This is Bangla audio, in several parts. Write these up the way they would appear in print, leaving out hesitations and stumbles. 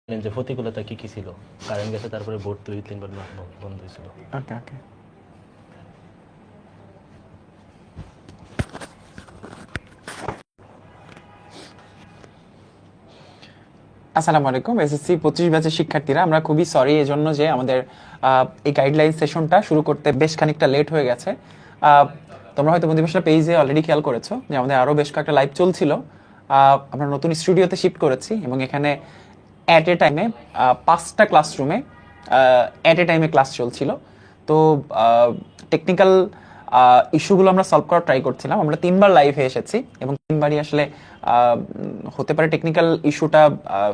যে প্রতিকূলতা কি কি ছিল, কারেন্ট গেছে, তারপরে বোর্ড 2-3 বার বন্ধ হয়েছিল। ওকে ওকে। আসসালামু আলাইকুম। এসএসসি 25 ব্যাচের শিক্ষার্থীরা, আমরা খুবই সরি এজন্য যে আমাদের এই গাইডলাইন সেশনটা শুরু করতে বেশ খানিকটা লেট হয়ে গেছে। তোমরা হয়তো মোটিভেশনাল পেজে অলরেডি খেয়াল করেছো যে আমাদের আরও বেশ কয়েকটা লাইভ চলছিল। আমরা নতুন স্টুডিওতে শিফট করেছি এবং এখানে অ্যাট এ টাইমে 5টা ক্লাসরুমে অ্যাট এ টাইমে ক্লাস চলছিল। তো টেকনিক্যাল ইস্যুগুলো আমরা সলভ করার ট্রাই করছিলাম। আমরা 3বার লাইভে এসেছি এবং 3বারই আসলে হতে পারে টেকনিক্যাল ইস্যুটা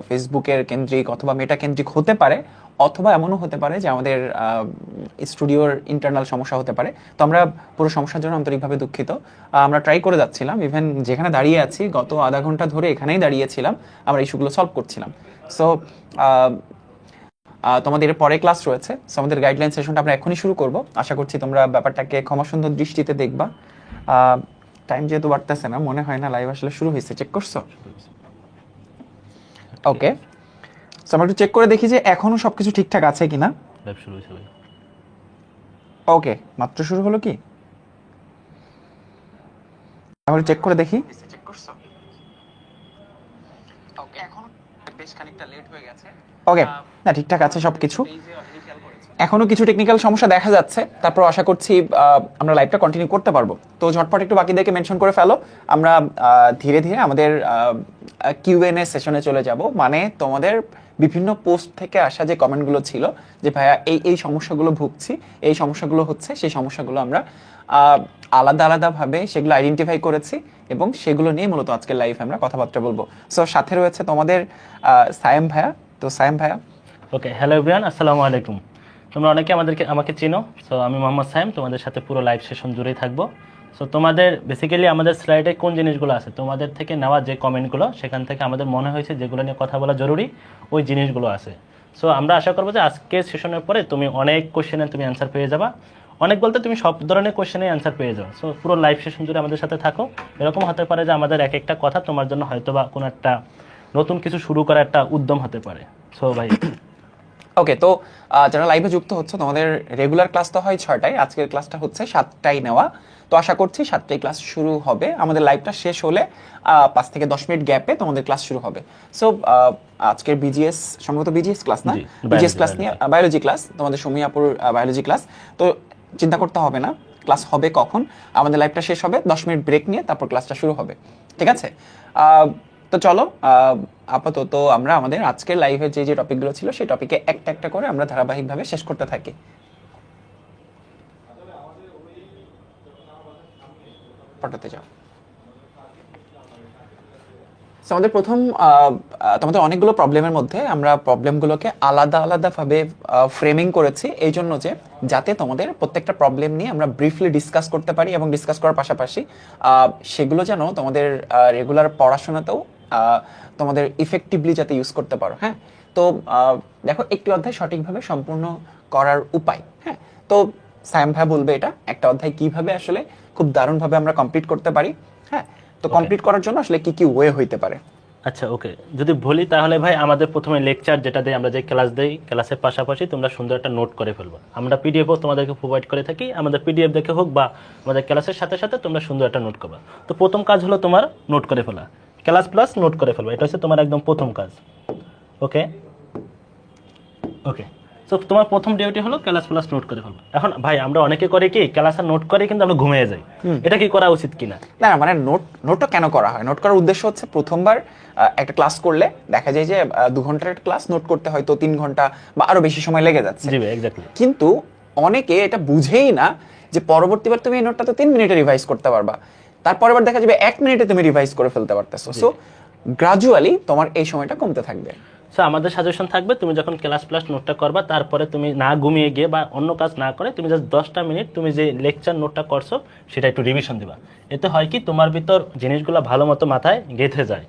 ফেসবুকের কেন্দ্রিক অথবা মেটা কেন্দ্রিক হতে পারে, অথবা এমনও হতে পারে যে আমাদের স্টুডিওর ইন্টারনাল সমস্যা হতে পারে। তো আমরা পুরো সমস্যার জন্য আন্তরিকভাবে দুঃখিত। আমরা ট্রাই করে যাচ্ছিলাম, ইভেন যেখানে দাঁড়িয়ে আছি গত আধা ঘন্টা ধরে এখানেই দাঁড়িয়েছিলাম, আমরা ইস্যুগুলো সলভ করছিলাম। সো তোমাদের পরে ক্লাস রয়েছে, সো আমাদের গাইডলাইন সেশনটা আমরা এখনই শুরু করব। আশা করছি তোমরা ব্যাপারটাকে ক্ষমাসুন্দর দৃষ্টিতে দেখবা। টাইম যেহেতু বাড়তেছে না, মনে হয় না লাইভ আসলে শুরু হয়েছে। চেক করছো? ওকে, সো আমরা একটু চেক করে দেখি যে এখনো সবকিছু ঠিকঠাক আছে কিনা। লাইভ শুরু হয়েছে ভাই। ওকে, মাত্র শুরু হলো কি? আমরা চেক করে দেখি। চেক করছো? ওকে, এখন বেশ খানিকটা লেট হয়ে গেছে। ওকে, না ঠিকঠাক আছে সবকিছু। এখনো কিছু টেকনিক্যাল সমস্যা দেখা যাচ্ছে, তারপর আশা করছি আমরা লাইভটা কন্টিনিউ করতে পারবো। তো ঝটপট একটু বাকিদেরকে মেনশন করে ফেলো। আমরা ধীরে ধীরে আমাদের কিউএনএ সেশনে চলে যাব। মানে তোমাদের বিভিন্ন পোস্ট থেকে আসা যে কমেন্টগুলো ছিল যে ভাইয়া এই এই সমস্যাগুলো ভুগছি, এই সমস্যাগুলো হচ্ছে, সেই সমস্যাগুলো আমরা আলাদা আলাদাভাবে সেগুলো আইডেন্টিফাই করেছি এবং সেগুলো নিয়ে মূলত আজকের লাইভে আমরা কথাবার্তা বলবো। সো সাথে রয়েছে তোমাদের সায়েম ভাইয়া। তো সায়েম ভাইয়া। ওকে, হ্যালো এভরিওয়ান, আসসালামু আলাইকুম। তোমরা অনেকে আমাকে চিনো। সো আমি মোহাম্মদ সায়েম, তোমাদের সাথে পুরো লাইভ সেশন জুড়েই থাকবো। সো তোমাদের বেসিক্যালি আমাদের স্লাইডে কোন জিনিসগুলো আছে, তোমাদের থেকে নেওয়া যে কমেন্টগুলো, সেখান থেকে আমাদের মনে হয়েছে যেগুলো নিয়ে কথা বলা জরুরি, ওই জিনিসগুলো আছে। সো আমরা আশা করবো যে আজকের সেশনের পরে তুমি অনেক কোশ্চেনের তুমি অ্যান্সার পেয়ে যাবা। অনেক বলতে তুমি সব ধরনের কোশ্চেনের অ্যান্সার পেয়ে যাও। সো পুরো লাইভ সেশন জুড়ে আমাদের সাথে থাকো। এরকম হতে পারে যে আমাদের এক একটা কথা তোমার জন্য হয়তো বা কোনো একটা নতুন কিছু শুরু করার একটা উদ্যম হতে পারে। সো ভাই ওকে, তো যারা লাইভে যুক্ত হচ্ছে, তোমাদের রেগুলার ক্লাস তো হয় 6টায়, আজকের ক্লাসটা হচ্ছে 7টায় নেওয়া। তো আশা করছি 7টায় ক্লাস শুরু হবে। আমাদের লাইভটা শেষ হলে 5 থেকে 10 মিনিট গ্যাপে তোমাদের ক্লাস শুরু হবে। সো আজকের বিজিএস, সম্ভবত বিজিএস ক্লাস না, বিজিএস ক্লাস নিয়ে বায়োলজি ক্লাস, তোমাদের সমী আপুর বায়োলজি ক্লাস। তো চিন্তা করতে হবে না ক্লাস হবে কখন, আমাদের লাইভটা শেষ হবে, 10 মিনিট ব্রেক নিয়ে তারপর ক্লাসটা শুরু হবে। ঠিক আছে? তো চলো আপাতত আমরা আমাদের আজকের লাইভে যে যে টপিকগুলো ছিল সেই টপিকে একটা একটা করে আমরা ধারাবাহিকভাবে শেষ করতে থাকি। পটাতে যাও। আমাদের প্রথম তোমাদের অনেকগুলো প্রবলেমের মধ্যে আমরা প্রবলেমগুলোকে আলাদা আলাদাভাবে ফ্রেমিং করেছি, এই জন্য যে যাতে তোমাদের প্রত্যেকটা প্রবলেম নিয়ে আমরা ব্রিফলি ডিসকাস করতে পারি এবং ডিসকাস করার পাশাপাশি সেগুলো যেন তোমাদের রেগুলার পড়াশোনাতেও তোমাদের ইফেক্টিভলি যাতে ইউজ করতে পারো। হ্যাঁ, তো দেখো একটি অধ্যায় সঠিকভাবে সম্পূর্ণ করার উপায়। হ্যাঁ, তো সায়েম ভাই বলবে এটা একটা অধ্যায় কিভাবে আসলে খুব দারুণভাবে আমরা কমপ্লিট করতে পারি। হ্যাঁ, তো কমপ্লিট করার জন্য আসলে কি কি ওয়ে হইতে পারে? আচ্ছা, ওকে, যদি বলি তাহলে ভাই আমাদের প্রথমে লেকচার যেটা দেয়, আমরা যে ক্লাস দেই, ক্লাসের পাশাপাশি তোমরা সুন্দর একটা নোট করে ফেলবো। আমরা পিডিএফও তোমাদেরকে প্রোভাইড করে থাকি, আমাদের পিডিএফ দেখে হোক বা আমাদের ক্লাসের সাথে সাথে তোমরা সুন্দর একটা নোট করবা। তো প্রথম কাজ হলো তোমার নোট করে ফেলা, ক্লাস প্লাস নোট করে ফেলবা, এটা হচ্ছে তোমার একদম প্রথম কাজ। ওকে ওকে, তো তোমার প্রথম ডিউটি হলো ক্লাস প্লাস নোট করে ফেলবা। এখন ভাই আমরা অনেকে করে কি ক্লাস আর নোট করে কিন্তু আমরা ঘুমিয়ে যাই, এটা কি করা উচিত কিনা? না মানে নোটটা কেন করা হয়? নোট করার উদ্দেশ্য হচ্ছে প্রথমবার একটা ক্লাস করলে দেখা যায় যে 2 ঘন্টার একটা ক্লাস নোট করতে হয়তো 3 ঘন্টা বা আরো বেশি সময় লেগে যাচ্ছে। জি ভাই, এক্স্যাক্টলি। কিন্তু অনেকে এটা বুঝেই না যে পরবর্তীবার তুমি এই নোটটা তো 3 মিনিটে রিভাইজ করতে পারবা, তারপরের বার দেখা যাবে 1 মিনিটে তুমি রিভাইজ করে ফেলতে পারতেছো। সো গ্রাজুয়ালি তোমার এই সময়টা কমতে থাকবে। সো আমাদের সাজেশন থাকবে, তুমি যখন ক্লাস প্লাস নোটটা করবা, তারপরে তুমি না ঘুমিয়ে গিয়ে বা অন্য কাজ না করে তুমি জাস্ট 10টা মিনিট তুমি যে লেকচার নোটটা করছো সেটা একটু রিভিশন দিবা। এতে হয় কি তোমার ভিতর জিনিসগুলো ভালো মতো মাথায় গেঁথে যায়।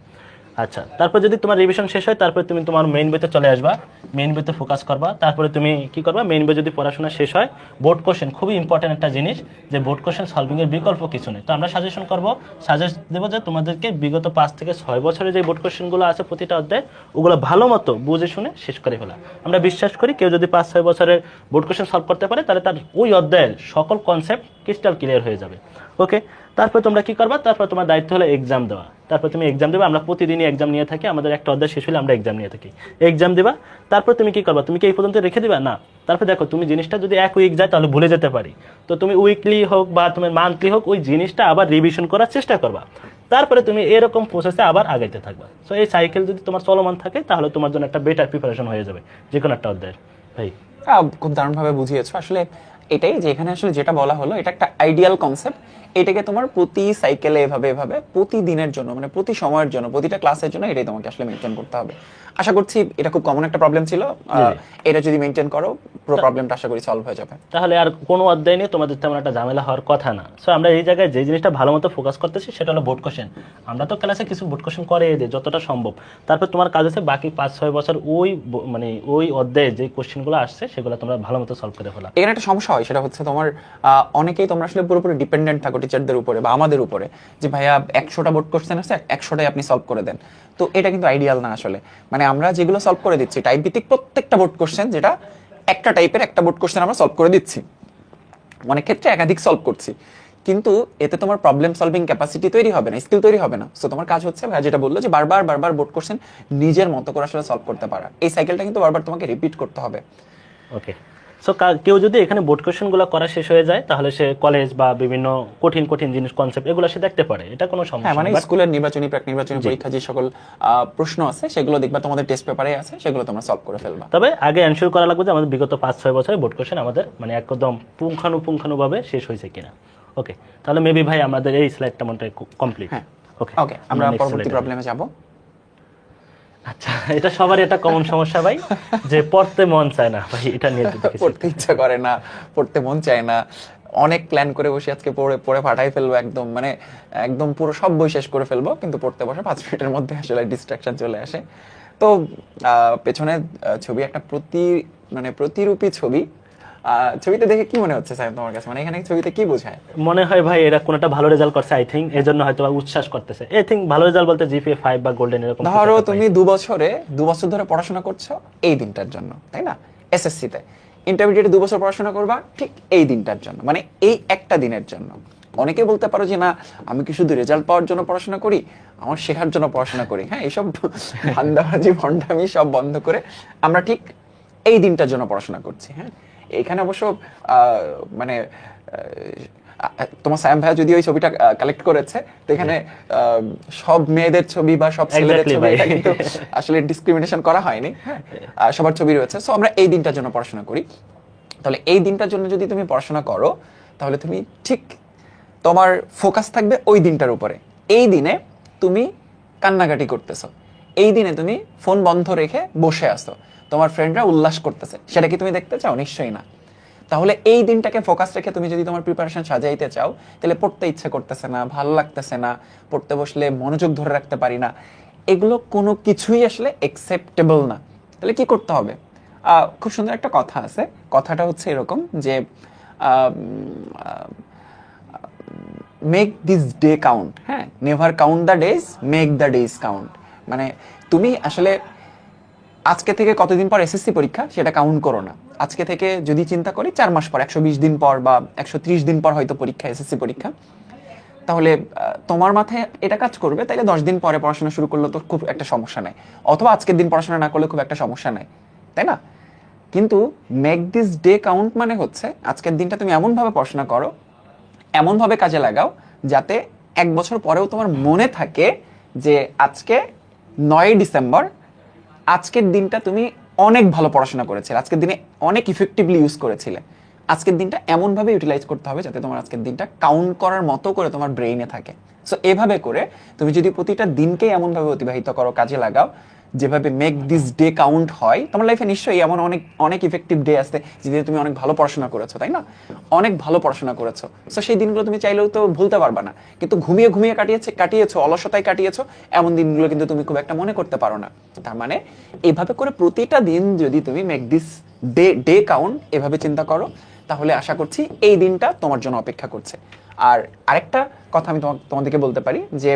আচ্ছা, তারপর যদি তোমার রিভিশন শেষ হয়, তারপর তুমি তোমার মেইন বইতে চলে আসবা। মেইন বইতে ফোকাস করবা। তারপরে তুমি কি করবা, মেইন বই যদি পড়াশোনা শেষ হয়, বোর্ড কোশ্চেন খুবই ইম্পর্টেন্ট একটা জিনিস, যে বোর্ড কোশ্চেন সলভিং এর বিকল্প কিছু নেই। তো আমরা সাজেশন করব, সাজেস্ট দেবো যে তোমাদেরকে বিগত 5 থেকে 6 বছরের যে বোর্ড কোশ্চেনগুলো আছে প্রতিটা অধ্যায়, ওগুলো ভালো মতো বুঝে শুনে শেষ করে ফেলা। আমরা বিশ্বাস করি কেউ যদি 5-6 বছরের বোর্ড কোশ্চেন সলভ করতে পারে, তাহলে তার ওই অধ্যায়ের সকল কনসেপ্ট ক্রিস্টাল ক্লিয়ার হয়ে যাবে। ওকে, তারপর তোমরা কি করবা, তারপর তোমার দায়িত্ব হলো এক্সাম দেওয়া। তারপর তুমি এক্সাম দেবে, আমরা প্রতিদিনই এক্সাম নিয়ে থাকি, আমাদের একটা অধ্যায় শেষ হলে আমরা এক্সাম নিয়ে থাকি, এক্সাম দিবা। তারপর তুমি কি করবা, তুমি কি এই পর্যন্ত রেখে দিবা না। তারপর দেখো তুমি জিনিসটা যদি 1 উইক যায় তাহলে ভুলে যেতে পারি, তো তুমি উইকলি হোক বা তোমার মান্থলি হোক ওই জিনিসটা আবার রিভিশন করার চেষ্টা করবা। তারপরে তুমি এরকম প্রসেসে আবার আগাইতে থাকবা। সো এই সাইকেল যদি তোমার চলমান থাকে, তাহলে তোমার জন্য একটা বেটার প্রিপারেশন হয়ে যাবে যে কোনো একটা অধ্যায়ের। ভাই খুব দারুণভাবে বুঝিয়েছো। আসলে এটাই যে এখানে আসলে যেটা বলা হলো, এটা একটা আইডিয়াল কনসেপ্ট। এটাকে তোমার প্রতি সাইকেলে এভাবে এভাবে প্রতিদিনের জন্য, মানে প্রতি সময়ের জন্য, প্রতিটা ক্লাসের জন্য এটাই তোমাকে আসলে মেনটেন করতে হবে। আশা করছি এটা খুব কমন একটা প্রবলেম ছিল, এটা যদি মেনটেন করো পুরো প্রবলেমটা আশা করি সলভ হয়ে যাবে। তাহলে আর কোনো অধ্যায় নিয়ে তোমাদের তেমন একটা ঝামেলা হওয়ার কথা না। সো আমরা এই জায়গায় যে জিনিসটা ভালো মতো ফোকাস করতেছি সেটা হলো বোর্ড কোশ্চেন। আমরা তো ক্লাসে কিছু বোর্ড কোশ্চেন করে দিই যতটা সম্ভব, তারপর তোমার কাজ আছে বাকি 5-6 বছর ওই মানে ওই অধ্যায়ে যে কোশ্চেনগুলো আসছে সেগুলো তোমরা ভালো মতো সলভ করে ফেলা। এখানে একটা সমস্যা হয়, সেটা হচ্ছে তোমার অনেকেই তোমরা আসলে পুরোপুরি ডিপেন্ডেন্ট থাকো টিচারদের উপরে বা আমাদের উপরে, যে ভাইয়া 100টা বোর্ড কোশ্চেন আছে 100টাই আপনি সলভ করে দেন। তো এটা কিন্তু আইডিয়াল না আসলে। মানে আমরা যেগুলো সলভ করে দিচ্ছি টাইপ ভিত্তিক প্রত্যেকটা বোর্ড কোশ্চেন, যেটা একটা টাইপের একটা বোর্ড কোশ্চেন আমরা সলভ করে দিচ্ছি, অনেক ক্ষেত্রে একাধিক সলভ করছি, কিন্তু এতে তোমার প্রবলেম সলভিং ক্যাপাসিটি তৈরি হবে না, স্কিল তৈরি হবে না। সো তোমার কাজ হচ্ছে ভাইয়া যেটা বললো, যে বারবার বারবার বোর্ড কোশ্চেন নিজের মতো করে আসলে সলভ করতে পারা। এই সাইকেলটা কিন্তু বারবার তোমাকে রিপিট করতে হবে। ওকে, সো কেউ যদি এখানে বোর্ড কোশ্চেনগুলো করা শেষ হয়ে যায়, তাহলে সে কলেজ বা বিভিন্ন কঠিন কঠিন জিনিস কনসেপ্ট এগুলো সে দেখতে পারে, এটা কোনো হ্যাঁ, সমস্যা মানে না। স্কুলের নির্বাচনী প্রাক নির্বাচনী পরীক্ষা যে সকল প্রশ্ন আছে সেগুলো দেখবা তোমাদের টেস্ট পেপারে আছে, সেগুলো তোমরা সলভ করে ফেলবা। তবে আগে এনশিওর করা লাগবে যে আমাদের বিগত 5-6 বছরে বোর্ড কোশ্চেন আমাদের মানে একদম পুঙ্খানুপুঙ্খানুভাবে শেষ হয়েছে কিনা। ওকে, তাহলে মেবি ভাই আমাদের এই স্লাইডটা মনে হয় কমপ্লিট। হ্যাঁ, ওকে ওকে, আমরা পরবর্তী প্রবলেমে যাব। আচ্ছা, এটা সবারই একটা কমন সমস্যা ভাই, যে পড়তে মন চায় না ভাই, এটা নিয়ে যদি কিছু- পড়তে ইচ্ছা করে না, পড়তে মন চায় না, অনেক প্ল্যান করে বসে আজকে পড়ে পড়ে ফাটাই ফেলবো, একদম মানে একদম পুরো সব বই শেষ করে ফেলবো, কিন্তু পড়তে বসে 5 মিনিটের মধ্যে আসলে ডিস্ট্রাকশন চলে আসে। তো পেছনে ছবি একটা মানে প্রতিরূপী ছবি। ছবিতে দেখে কি মনে হচ্ছে সাহেব তোমার কাছে, মানে এখানে ছবিতে কি বোঝায়? মনে হয় ভাই এরা কোনটা ভালো রেজাল্ট করছে, আই থিঙ্ক এর জন্য হয়তো বা উচ্ছ্বাস করতেছে। আই থিঙ্ক ভালো রেজাল্ট বলতে জিপিএ 5 বা গোল্ডেন এরকম কিছু ধরো একটা তুমি 2 বছর ধরে পড়াশোনা করছো এই দিনটার জন্য, তাই না? এসএসসি তে ইন্টারমিডিয়েটে 2 বছর পড়াশোনা করবা ঠিক এই দিনটার জন্য, মানে এই একটা দিনের জন্য। অনেকে বলতে পারো যে না, আমি কি শুধু রেজাল্ট পাওয়ার জন্য পড়াশোনা করি, আমার শেখার জন্য পড়াশোনা করি। হ্যাঁ, এইসব ধান্দাবাজি ভণ্ডামি সব বন্ধ করে আমরা ঠিক এই দিনটার জন্য পড়াশোনা করছি। হ্যাঁ, এখানে অবশ্য মানে তোমার সায়াম ভাইয়া যদি ওই ছবিটা কালেক্ট করেছে, তো এখানে সব মেয়েদের ছবি বা সব ছেলেদের Exactly ছবি ভাই। এটা কিন্তু আসলে ডিসক্রিমিনেশন করা হয়নি। হ্যাঁ, সবার ছবি রয়েছে। সো আমরা এই দিনটার জন্য পড়াশোনা করি। তাহলে এই দিনটার জন্য যদি তুমি পড়াশোনা করো, তাহলে তুমি ঠিক তোমার ফোকাস থাকবে ওই দিনটার উপরে। এই দিনে তুমি কান্নাকাটি করতেছো, এই দিনে তুমি ফোন বন্ধ রেখে বসে আসো, তোমার ফ্রেন্ডরা উল্লাস করতেছে, সেটা কি তুমি দেখতে চাও? নিশ্চয়ই না। তাহলে এই দিনটাকে ফোকাস রেখে তুমি যদি তোমার প্রিপারেশন সাজাইতে চাও, তাহলে পড়তে ইচ্ছে করতেছে না, ভালো লাগতেছে না, পড়তে বসলে মনোযোগ ধরে রাখতে পারি না, এগুলো কোনো কিছুই আসলে অ্যাকসেপ্টেবল না। তাহলে কি করতে হবে? খুব সুন্দর একটা কথা আছে, কথাটা হচ্ছে এরকম যে মেক দিস ডে কাউন্ট। হ্যাঁ, never count the days, make the days count. মানে তুমি আসলে আজকে থেকে কতদিন পর এসএসসি পরীক্ষা সেটা কাউন্ট করো না। আজকে থেকে যদি চিন্তা করি 4 মাস পর, 120 দিন পর বা 130 দিন পর হয়তো পরীক্ষা, এসএসসি পরীক্ষা, তাহলে তোমার মাথায় এটা কাজ করবে, তাইলে 10 দিন পরে পড়াশোনা শুরু করলে তো খুব একটা সমস্যা নাই, অথবা আজকের দিন পড়াশোনা না করলে খুব একটা সমস্যা নাই, তাই না? কিন্তু মেক দিস ডে কাউন্ট মানে হচ্ছে আজকের দিনটা তুমি এমনভাবে পড়াশোনা করো, এমনভাবে কাজে লাগাও, যাতে 1 বছর পরেও তোমার মনে থাকে যে আজকে 9 ডিসেম্বর, আজকের দিনটা তুমি অনেক ভালো পড়াশোনা করেছিলে, আজকের দিনে অনেক ইফেক্টিভলি ইউজ করেছিলে। আজকের দিনটা এমনভাবে ইউটিলাইজ করতে হবে যাতে তোমার আজকের দিনটা কাউন্ট করার মতো করে তোমার ব্রেইনে থাকে। সো এভাবে করে তুমি যদি প্রতিটা দিনকেই এমনভাবে অতিবাহিত করো, কাজে লাগাও, যেভাবে মেক দিস ডে কাউন্ট হয়, তোমার লাইফে নিশ্চয়ই এমন অনেক অনেক ইফেক্টিভ ডে আছে যেদিনে তুমি অনেক ভালো পড়াশোনা করেছো, তাই না? অনেক ভালো পড়াশোনা করেছো, সো সেই দিনগুলো তুমি চাইলেও তো ভুলতে পারবা না। কিন্তু ঘুমিয়ে ঘুমিয়ে কাটিয়েছো, অলসতায় কাটিয়েছো, এমন দিনগুলো কিন্তু তুমি খুব একটা মনে করতে পারো না। তার মানে এইভাবে করে প্রতিটা দিন যদি তুমি মেক দিস ডে কাউন্ট এভাবে চিন্তা করো, তাহলে আশা করছি এই দিনটা তোমার জন্য অপেক্ষা করছে। আর আরেকটা কথা আমি তোমাদেরকে বলতে পারি যে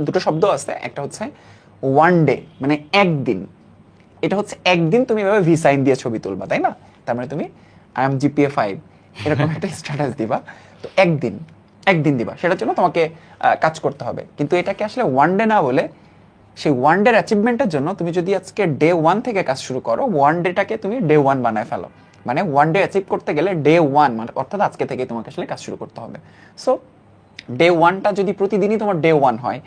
দুটো শব্দ আছে, একটা হচ্ছে ওয়ান ডে, মানে একদিন। এটা হচ্ছে একদিন তুমি এভাবে ভি সাইন দিয়ে ছবি তুলবা, তাই না? তার মানে তুমি আই এম জিপিএ 5 এরকম একটা স্ট্যাটাস দিবা। তো একদিন দিবা, সেটার জন্য তোমাকে কাজ করতে হবে। কিন্তু এটাকে আসলে ওয়ান ডে না বলে, সেই ওয়ান ডের অ্যাচিভমেন্টের জন্য তুমি যদি আজকে ডে 1 থেকে কাজ শুরু করো, ওয়ান ডেটাকে তুমি ডে 1 বানায় ফেলো। মানে ওয়ান ডে অ্যাচিভ করতে গেলে ডে 1 মানে অর্থাৎ আজকে থেকে তোমাকে আসলে কাজ শুরু করতে হবে। সো ডে 1টা যদি প্রতিদিনই তোমার ডে 1 হয়,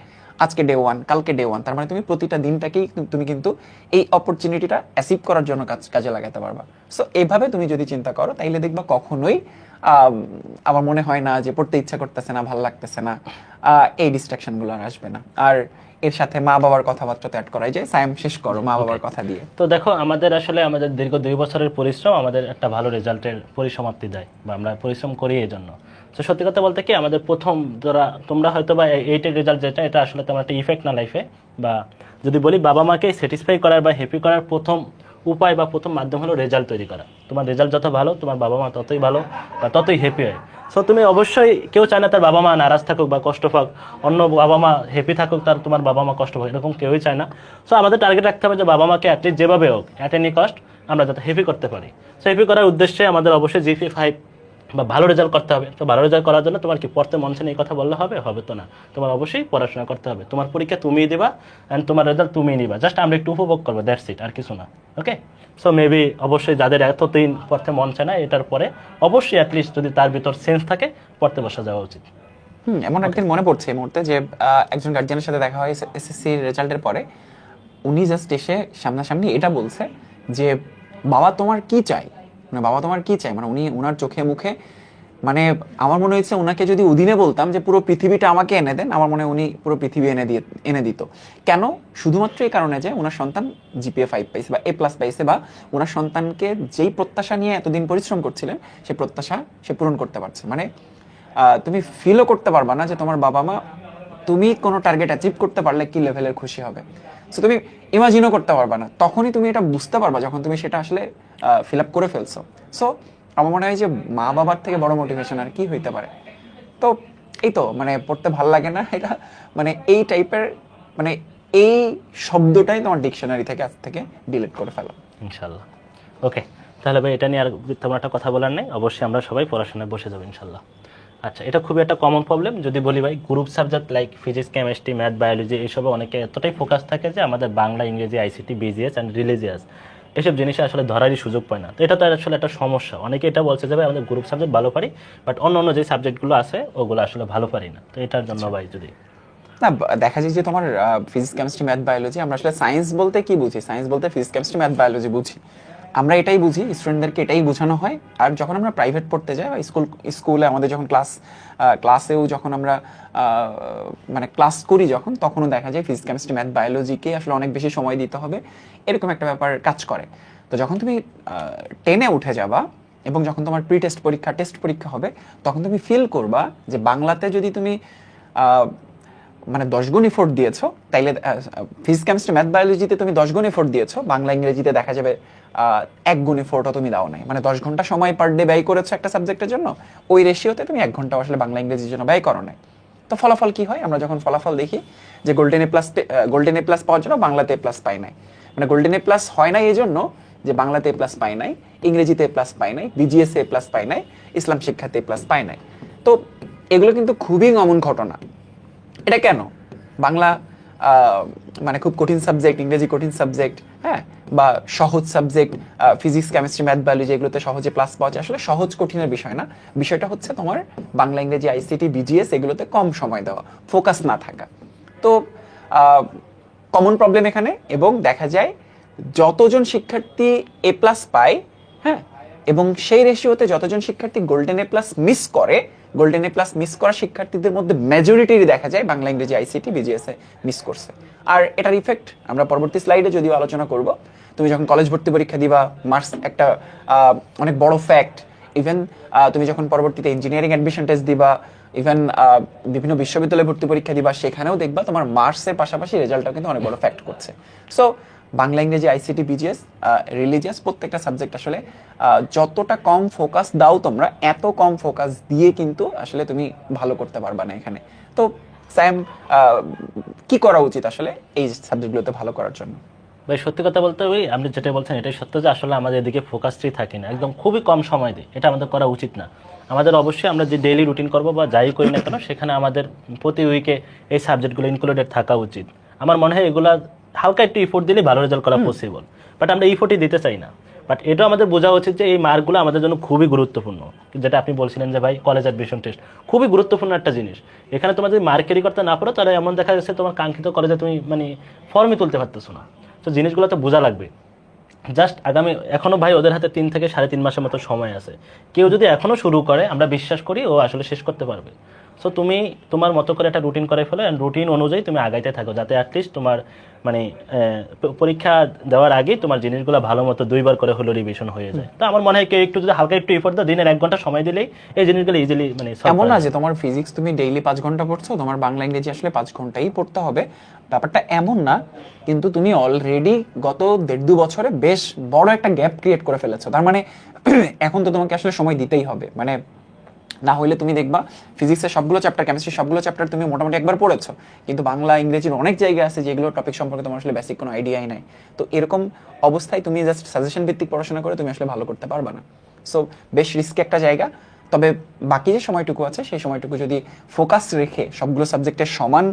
আজকে ডে 1, কালকে ডে 1, তার মানে তুমি প্রতিটা দিনটাকেই তুমি কিন্তু এই অপরচুনিটিটা অ্যাচিভ করার জন্য কাজে লাগাতে পারবা। সো এইভাবে তুমি যদি চিন্তা করো, তাইলে দেখবা কখনোই আমার মনে হয় না যে পড়তে ইচ্ছা করতেছে না, ভালো লাগতেছে না, এই ডিস্ট্রাকশনগুলো আর আসবে না। আর এর সাথে মা বাবার কথাবার্তা তো অ্যাড করাই যায়। সায়াম, শেষ করো মা বাবার কথা দিয়ে। তো দেখো, আমাদের দীর্ঘ 2 বছরের পরিশ্রম আমাদের একটা ভালো রেজাল্টের পরিসমাপ্তি দেয়, বা আমরা পরিশ্রম করি এই জন্য। তো সত্যি কথা বলতে কি, আমাদের প্রথম তোমরা হয়তো বা 8-এর রেজাল্ট যেটা, এটা আসলে তোমার একটা ইফেক্ট না লাইফে, বা যদি বলি বাবা মাকে স্যাটিসফাই করার বা হ্যাপি করার প্রথম উপায় বা প্রথম মাধ্যম হলো রেজাল্ট তৈরি করা। তোমার রেজাল্ট যত ভালো, তোমার বাবা মা ততই ভালো বা ততই হ্যাপি হয়। সো তুমি অবশ্যই, কেউ চায় না তার বাবা মা নারাজ থাকুক বা কষ্ট পাক, অন্য বাবা মা হ্যাপি থাকুক, তার তোমার বাবা মা কষ্ট পাক, এরকম কেউই চায় না। সো আমাদের টার্গেট রাখতে হবে যে বাবা মাকে অ্যাটলিস্ট যেভাবে হোক, অ্যাট এনি কস্ট, আমরা যাতে হ্যাপি করতে পারি। সো হ্যাপি করার উদ্দেশ্যে আমাদের অবশ্যই জিপি 5 বা ভালো রেজাল্ট করতে হবে। তো ভালো রেজাল্ট করার জন্য তোমার কি পড়তে মন চায় না এই কথা বললে হবে তো না। তোমার অবশ্যই পড়াশোনা করতে হবে। তোমার পরীক্ষা তুমিই দিবা অ্যান্ড তোমার রেজাল্ট তুমিই নিবা, জাস্ট আমরা একটু উপভোগ করবো, দ্যাটস ইট, আর কিছু না। ওকে, সো মেবি অবশ্যই যাদের এতদিন পড়তে মন চায় না, এটার পরে অবশ্যই অ্যাটলিস্ট যদি তার ভিতর সেন্স থাকে, পড়তে বসা যাওয়া উচিত। এমন একদিন মনে পড়ছে এই মুহূর্তে যে একজন গার্জিয়ানের সাথে দেখা হয় এসএসসি রেজাল্টের পরে। উনি জাস্ট এসে সামনাসামনি এটা বলছে যে বাবা তোমার কি চাই, মানে বাবা তোমার কি চাই, মানে উনি ওনার চোখে মুখে, মানে আমার মনে হয়েছে ওনাকে যদি অধীনে বলতাম যে পুরো পৃথিবীটা আমাকে এনে দেন, আমার মনে হয় উনি পুরো পৃথিবী এনে দিত। কেন? শুধুমাত্র এই কারণে যে ওনার সন্তান জিপিএ 5 পাইছে বা A+ পাইছে, বা ওনার সন্তানকে যেই প্রত্যাশা নিয়ে এতদিন পরিশ্রম করছিলেন, সেই প্রত্যাশা সে পূরণ করতে পারছে। মানে তুমি ফিলও করতে পারবা না যে তোমার বাবা মা, তুমি কোনো টার্গেট অ্যাচিভ করতে পারলে কি লেভেলের খুশি হবে। সো তুমি ইমাজিনও করতে পারবা না, তখনই তুমি এটা বুঝতে পারবা যখন তুমি সেটা আসলে ফিল আপ করে ফেলছো। সো আমার মনে হয় যে মা বাবার থেকে বড় মোটিভেশন আর কি হইতে পারে। তো এই তো, মানে পড়তে ভাল লাগে না, এটা মানে এই টাইপের, মানে এই শব্দটাই তোমার ডিকশনারি থেকে আজ থেকে ডিলিট করে ফেলো ইনশাল্লাহ। ওকে, তাহলে ভাই এটা নিয়ে আর তেমন একটা কথা বলার নেই। অবশ্যই আমরা সবাই পড়াশোনায় বসে যাবো ইনশাল্লাহ। আচ্ছা, এটা খুবই একটা কমন প্রবলেম। যদি বলি ভাই, group subject like physics, chemistry, math, biology, এইসবে অনেকে এতটাই ফোকাস থাকে যে আমাদের বাংলা, ইংরেজি, আইসিটি, বিজিএস অ্যান্ড রিলিজিয়াস এসব জিনিসে আসলে ধরারই সুযোগ পায় না। তো এটা তো আসলে একটা সমস্যা। অনেকে এটা বলছে যে ভাই আমাদের গ্রুপ সাবজেক্ট ভালো পারি, বাট অন্য যে সাবজেক্টগুলো আছে ওগুলো আসলে ভালো পারি না। তো এটার জন্য ভাই যদি না, দেখা যায় যে তোমার ফিজিক্স, কেমিস্ট্রি, ম্যাথ, বায়োলজি, আমরা আসলে সায়েন্স বলতে কি বুঝি? সায়েন্স বলতে ফিজিক্স, কেমিস্ট্রি, ম্যাথ, বায়োলজি বুঝি, আমরা এটাই বুঝি, স্টুডেন্টদেরকে এটাই বোঝানো হয়। আর যখন আমরা প্রাইভেট পড়তে যাই বা স্কুলে আমাদের যখন ক্লাসেও যখন আমরা মানে ক্লাস করি যখন, তখনও দেখা যায় ফিজিক্স, কেমিস্ট্রি, ম্যাথ, বায়োলজিকে আসলে অনেক বেশি সময় দিতে হবে, এরকম একটা ব্যাপার কাজ করে। তো যখন তুমি 10-এ উঠে যাবা এবং যখন তোমার টেস্ট পরীক্ষা হবে, তখন তুমি ফিল করবা যে বাংলাতে যদি তুমি মানে 10 গুণ এফোর্ট দিয়েছো, তাইলে ফিজিক্স, কেমিস্ট্রি, ম্যাথ, বায়োলজিতে তুমি 10 গুণ এফোর্ট দিয়েছো, বাংলা, ইংরেজিতে দেখা যাবে 1 গুণ এফোর্টও তুমি দাও নাই। মানে 10 ঘন্টা সময় পার ডে ব্যয় করেছো একটা সাবজেক্টের জন্য, ওই রেশিওতে তুমি 1 ঘন্টা আসলে বাংলা, ইংরেজির জন্য ব্যয় করো নাই। তো ফলাফল কি হয়? আমরা যখন ফলাফল দেখি যে গোল্ডেন এ প্লাস পাওয়ার জন্য বাংলাতে A+ পাই নাই, মানে গোল্ডেন A+ হয় নাই এই জন্য যে বাংলাতে A+ পাই নাই, ইংরেজিতে A+ পাই নাই, বিজিএসে A+ পাই নাই, ইসলাম শিক্ষাতে A+ পাই নাই। তো এগুলো কিন্তু খুবই কমন ঘটনা। এটা কেন? বাংলা মানে খুব কঠিন সাবজেক্ট, ইংরেজি কঠিন সাবজেক্ট, হ্যাঁ, বা সহজ subject, physics, chemistry, math, biology, এগুলোতে সহজে প্লাস পাওয়া যায়। আসলে সহজ কঠিনের বিষয় না, বিষয়টা হচ্ছে তোমার বাংলা, ইংরেজি, আইসিটি, বিজিএস এগুলোতে কম সময় দেওয়া, ফোকাস না থাকা। তো কমন প্রবলেম এখানে। এবং দেখা যায় যতজন শিক্ষার্থী A+ পায়, হ্যাঁ, এবং সেই রেশিওতে যতজন শিক্ষার্থী গোল্ডেন এ প্লাস মিস করে, গোল্ডেন এ প্লাস মিস করা শিক্ষার্থীদের মধ্যে মেজরিটিরই দেখা যায় বাংলা ইংরেজি আইসিটি বিজিএস এ মিস করছে। আর এটার ইফেক্ট আমরা পরবর্তী স্লাইডে যদিও আলোচনা করব। তুমি যখন কলেজ ভর্তি পরীক্ষা দিবা, মার্কস একটা অনেক বড় ফ্যাক্ট। ইভেন তুমি যখন পরবর্তীতে ইঞ্জিনিয়ারিং অ্যাডমিশন টেস্ট দিবা, ইভেন বিভিন্ন বিশ্ববিদ্যালয়ে ভর্তি পরীক্ষা দিবা, সেখানেও দেখবা তোমার মার্কসের পাশাপাশি রেজাল্টটাও কিন্তু অনেক বড় ফ্যাক্ট করছে। সো বাংলা ইংরেজি আইসিটি বিজিএস রিলিজিয়াস প্রত্যেকটা সাবজেক্ট আসলে যতটা কম ফোকাস দাও তোমরা, এত কম ফোকাস দিয়ে কিন্তু আসলে তুমি ভালো করতে পারবা না এখানে। তো স্যাম, কি করা উচিত আসলে এই সাবজেক্টগুলোতে ভালো করার জন্য? ভাই সত্যি কথা বলতে ওই আপনি যেটা বলছেন এটাই সত্য যে আসলে আমাদের এদিকে ফোকাসটাই থাকে না, একদম খুবই কম সময় দিই। এটা আমাদের করা উচিত না। আমাদের অবশ্যই আমরা যে ডেইলি রুটিন করবো বা যাই করি না কেন, সেখানে আমাদের প্রতি উইকে এই সাবজেক্টগুলো ইনক্লুডেড থাকা উচিত। আমার মনে হয় এগুলা হালকা একটু ইফোর্ট দিলে ভালো রেজাল্ট করা পসিবল, বাট আমরা ইফোর্টই দিতে চাই না। বাট এটাও আমাদের বোঝা উচিত যে এই মার্কগুলো আমাদের জন্য খুবই গুরুত্বপূর্ণ। যেটা আপনি বলছিলেন যে ভাই কলেজ অ্যাডমিশন টেস্ট খুবই গুরুত্বপূর্ণ একটা জিনিস। এখানে তোমার যদি মার্ক ক্যারি করতে না পারো, তাহলে এমন দেখা যাচ্ছে তোমার কাঙ্ক্ষিত কলেজে তুমি মানে ফর্মই তুলতে পারতেছো না। তো জিনিসগুলো তো বোঝা লাগবে। জাস্ট আগামী এখনো ভাই ওদের হাতে 3 থেকে 3.5 মাসের মতো সময় আছে। কেউ যদি এখনো শুরু করে, আমরা বিশ্বাস করি ও আসলে শেষ করতে পারবে। সো তুমি তোমার মতো করে একটা রুটিন করে ফেলো, অ্যান্ড রুটিন অনুযায়ী তুমি আগাইতে থাকো, যাতে অ্যাটলিস্ট তোমার মানে পরীক্ষা দেওয়ার আগেই তোমার জিনিসগুলো ভালো মতো 2বার করে হলো রিভিশন হয়ে যায়। তো আমার মনে হয় কেউ একটু যদি হালকা একটু এফোর্ট দাও, দিনের 1 ঘন্টা সময় দিলেই এই জিনিসগুলো ইজিলি মানে এমন না যে তোমার ফিজিক্স তুমি ডেইলি 5 ঘন্টা পড়ছো, তোমার বাংলা ইংরেজি আসলে 5 ঘন্টাই পড়তে হবে, ব্যাপারটা এমন না। কিন্তু তুমি অলরেডি গত 1.5-2 বছরে বেশ বড় একটা গ্যাপ ক্রিয়েট করে ফেলেছো। তার মানে এখন তো তোমাকে আসলে সময় দিতেই হবে। মানে না হলে তুমি দেখবা ফিজিক্সের সবগুলো চ্যাপ্টার, কেমিস্ট্রির সবগুলো চ্যাপ্টার তুমি মোটামুটি একবার পড়েছো, কিন্তু বাংলা ইংরেজির অনেক জায়গা আছে যেগুলো টপিক সম্পর্কে তোমার আসলে বেসিক কোনো আইডিয়াই নাই। তো এরকম অবস্থায় তুমি জাস্ট সাজেশন ভিত্তিক পড়াশোনা করে তুমি আসলে ভালো করতে পারবা না। সো বেশ রিস্কি একটা জায়গা। তবে বাকি যে সময়টুকু আছে সেই সময়টুকু যদি ফোকাস রেখে সবগুলো সাবজেক্টের সমান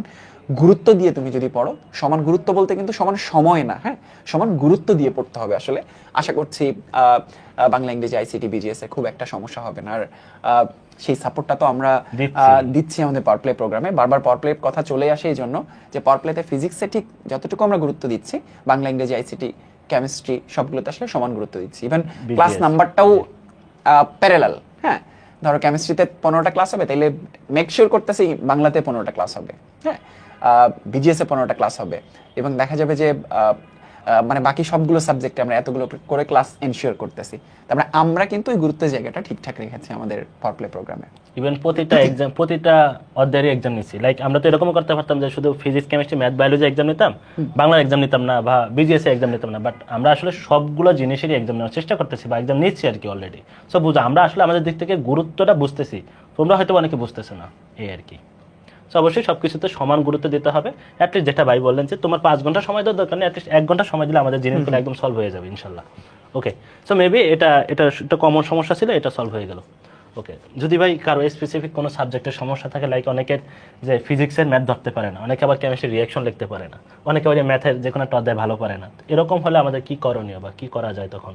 গুরুত্ব দিয়ে তুমি যদি পড়ো, সমান গুরুত্ব বলতে কিন্তু সমান সময় না, হ্যাঁ, সমান গুরুত্ব দিয়ে পড়তে হবে আসলে। আশা করছি বাংলা ইংরেজি আইসিটি বিজিএস এ খুব একটা সমস্যা হবে না। আর সেই সাপোর্টটা তো আমরা দিচ্ছি আমাদের পাওয়ার প্লে প্রোগ্রামে। বারবার পাওয়ার প্লের কথা চলে আসে এই জন্য যে পাওয়ার প্লেতে ফিজিক্সে ঠিক যতটুকু আমরা গুরুত্ব দিচ্ছি, বাংলা ইংরেজি আইসিটি কেমিস্ট্রি সবগুলোতে আসলে সমান গুরুত্ব দিচ্ছি। ইভেন ক্লাস নাম্বারটাও প্যারালাল। হ্যাঁ, ধরো কেমিস্ট্রিতে 15টা ক্লাস হবে, তাইলে মেক শিওর করতেছি বাংলাতে 15টা ক্লাস হবে, হ্যাঁ, বিজিএস এ 15টা ক্লাস হবে। এবং দেখা যাবে যে মানে বাকি সবগুলো সাবজেক্টে আমরা এতগুলো করে ক্লাস এনশিওর করতেছি। তারপরে আমরা কিন্তু ওই গুরুত্বের জায়গাটা ঠিকঠাক রেখেছি আমাদের পাওয়ার প্লে প্রোগ্রামে। ইভেন প্রতিটা এক্সাম, প্রতিটা অধ্যায়ের এক্সাম নিচ্ছি। লাইক আমরা তো এরকম করতে পারতাম যে শুধু physics chemistry math biology exam নিতাম, বাংলার এক্সাম নিতাম না, বা বিজিএস এক্সাম নিতাম না। বাট আমরা আসলে সবগুলো জিনিসেরই এক্সাম নেওয়ার চেষ্টা করতেছি বা এক্সাম নিচ্ছি আর কি অলরেডি। সো বুঝো আমরা আসলে আমাদের দিক থেকে গুরুত্বটা বুঝতেছি, তোমরা হয়তো অনেকে বুঝতেছে না, এই আর কি। সো অবশ্যই সব কিছুতে সমান গুরুত্ব দিতে হবে। অ্যাটলিস্ট যেটা ভাই বললেন যে তোমার 5 ঘন্টা সময় দেওয়ার দরকার নেই, অ্যাটলিস্ট 1 ঘন্টা সময় দিলে আমাদের জিনিসগুলো একদম সলভ হয়ে যাবে ইনশাল্লাহ। ওকে, সো মেবি এটা একটা কমন সমস্যা ছিল, এটা সলভ হয়ে গেল। ওকে, যদি ভাই কারো স্পেসিফিক কোনো সাবজেক্টের সমস্যা থাকে, লাইক অনেকের যে ফিজিক্সের ম্যাথ ধরতে পারে না, অনেকে আবার কেমিস্ট্রির রিয়াকশন লিখতে পারে না, অনেকে আবার ম্যাথের যে কোনো একটা অধ্যায় ভালো পারে না, এরকম হলে আমাদের কি করণীয় বা কি করা যায় তখন?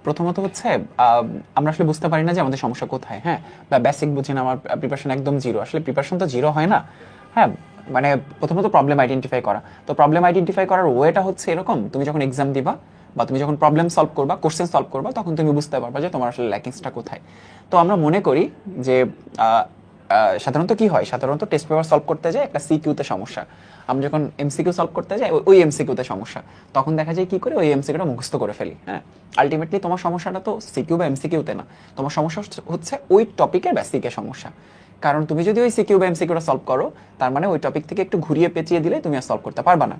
প্রথমত হচ্ছে আমরা আসলে বুঝতে পারি না যে আমাদের সমস্যা কোথায়। হ্যাঁ, বা বেসিক বুঝি না, আমার প্রিপারেশন একদম জিরো। আসলে প্রিপারেশন তো জিরো হয় না। হ্যাঁ, মানে প্রথমত প্রবলেম আইডেন্টিফাই করা। তো প্রবলেম আইডেন্টিফাই করার ওয়েটা হচ্ছে এরকম, তুমি যখন এক্সাম দিবা বা তুমি যখন প্রবলেম সলভ করবা, কোশ্চেন সলভ করবা, তখন তুমি বুঝতে পারবা যে তোমার আসলে ল্যাকিংসটা কোথায়। তো আমরা মনে করি যে সাধারণত কি হয়, সাধারণত টেস্ট পেপার সলভ করতে যায় একটা সিকিউতে সমস্যা, আমরা যখন এমসিকিউ সলভ করতে যাই ওই এমসিকিউতে সমস্যা, তখন দেখা যায় কি করে ওই এমসিকিউটা মুখস্থ করে ফেলি। হ্যাঁ, আলটিমেটলি তোমার সমস্যাটা তো সিকিউ বা এমসিকিউতে না, তোমার সমস্যা হচ্ছে ওই টপিকের বেসিকের সমস্যা। কারণ তুমি যদি ওই সিকিউ বা এমসিকিউটা সলভ করো, তার মানে ওই টপিক থেকে একটু ঘুরিয়ে পেঁচিয়ে দিলে তুমি আর সলভ করতে পারবা না।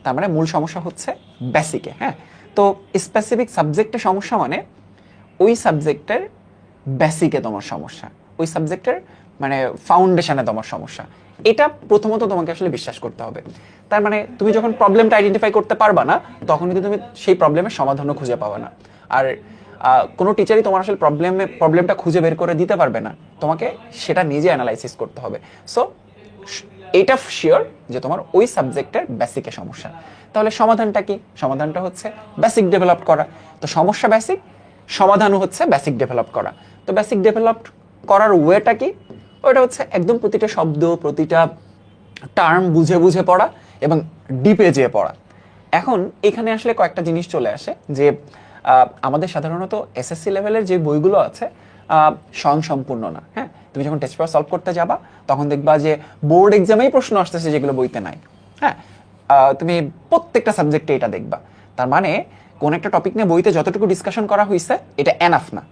তার মানে মূল সমস্যা হচ্ছে বেসিকে। হ্যাঁ, তো স্পেসিফিক সাবজেক্টের সমস্যা মানে ওই সাবজেক্টের বেসিকে তোমার সমস্যা, ওই সাবজেক্টের মানে ফাউন্ডেশনে তোমার সমস্যা। এটা প্রথমত তোমাকে আসলে বিশ্বাস করতে হবে। তার মানে তুমি যখন প্রবলেমটা আইডেন্টিফাই করতে পারবা না, তখন কিন্তু তুমি সেই প্রবলেমের সমাধানও খুঁজে পাবে না। আর কোনো টিচারই তোমার আসলে প্রবলেমটা খুঁজে বের করে দিতে পারবে না, তোমাকে সেটা নিজে অ্যানালাইসিস করতে হবে। সো এইটা শিওর যে তোমার ওই সাবজেক্টের বেসিকে সমস্যা। তাহলে সমাধানটা কি? সমাধানটা হচ্ছে বেসিক ডেভেলপ করা। তো সমস্যা বেসিক, সমাধানও হচ্ছে বেসিক ডেভেলপ করা। তো বেসিক ডেভেলপ করার ওয়েটা কি? ওটা হচ্ছে একদম প্রতিটা শব্দ, প্রতিটা টার্ম বুঝে বুঝে পড়া এবং ডিপে যেয়ে পড়া। এখন এখানে আসলে কয়েকটা জিনিস চলে আসে যে আমাদের সাধারণত এসএসসি লেভেলের যে বইগুলো আছে স্বয়ংসম্পূর্ণ না। হ্যাঁ, তুমি যখন টেস্ট পেপার সলভ করতে যাবা তখন দেখবা যে বোর্ড এক্সামেই প্রশ্ন আসতেছে যেগুলো বইতে নাই। হ্যাঁ, তুমি প্রত্যেকটা সাবজেক্টে এটা দেখবা। তার মানে কোন একটা টপিক নিয়ে বইতে যতটুকু ডিসকাশন করা হয়েছে এটা এনাফ না।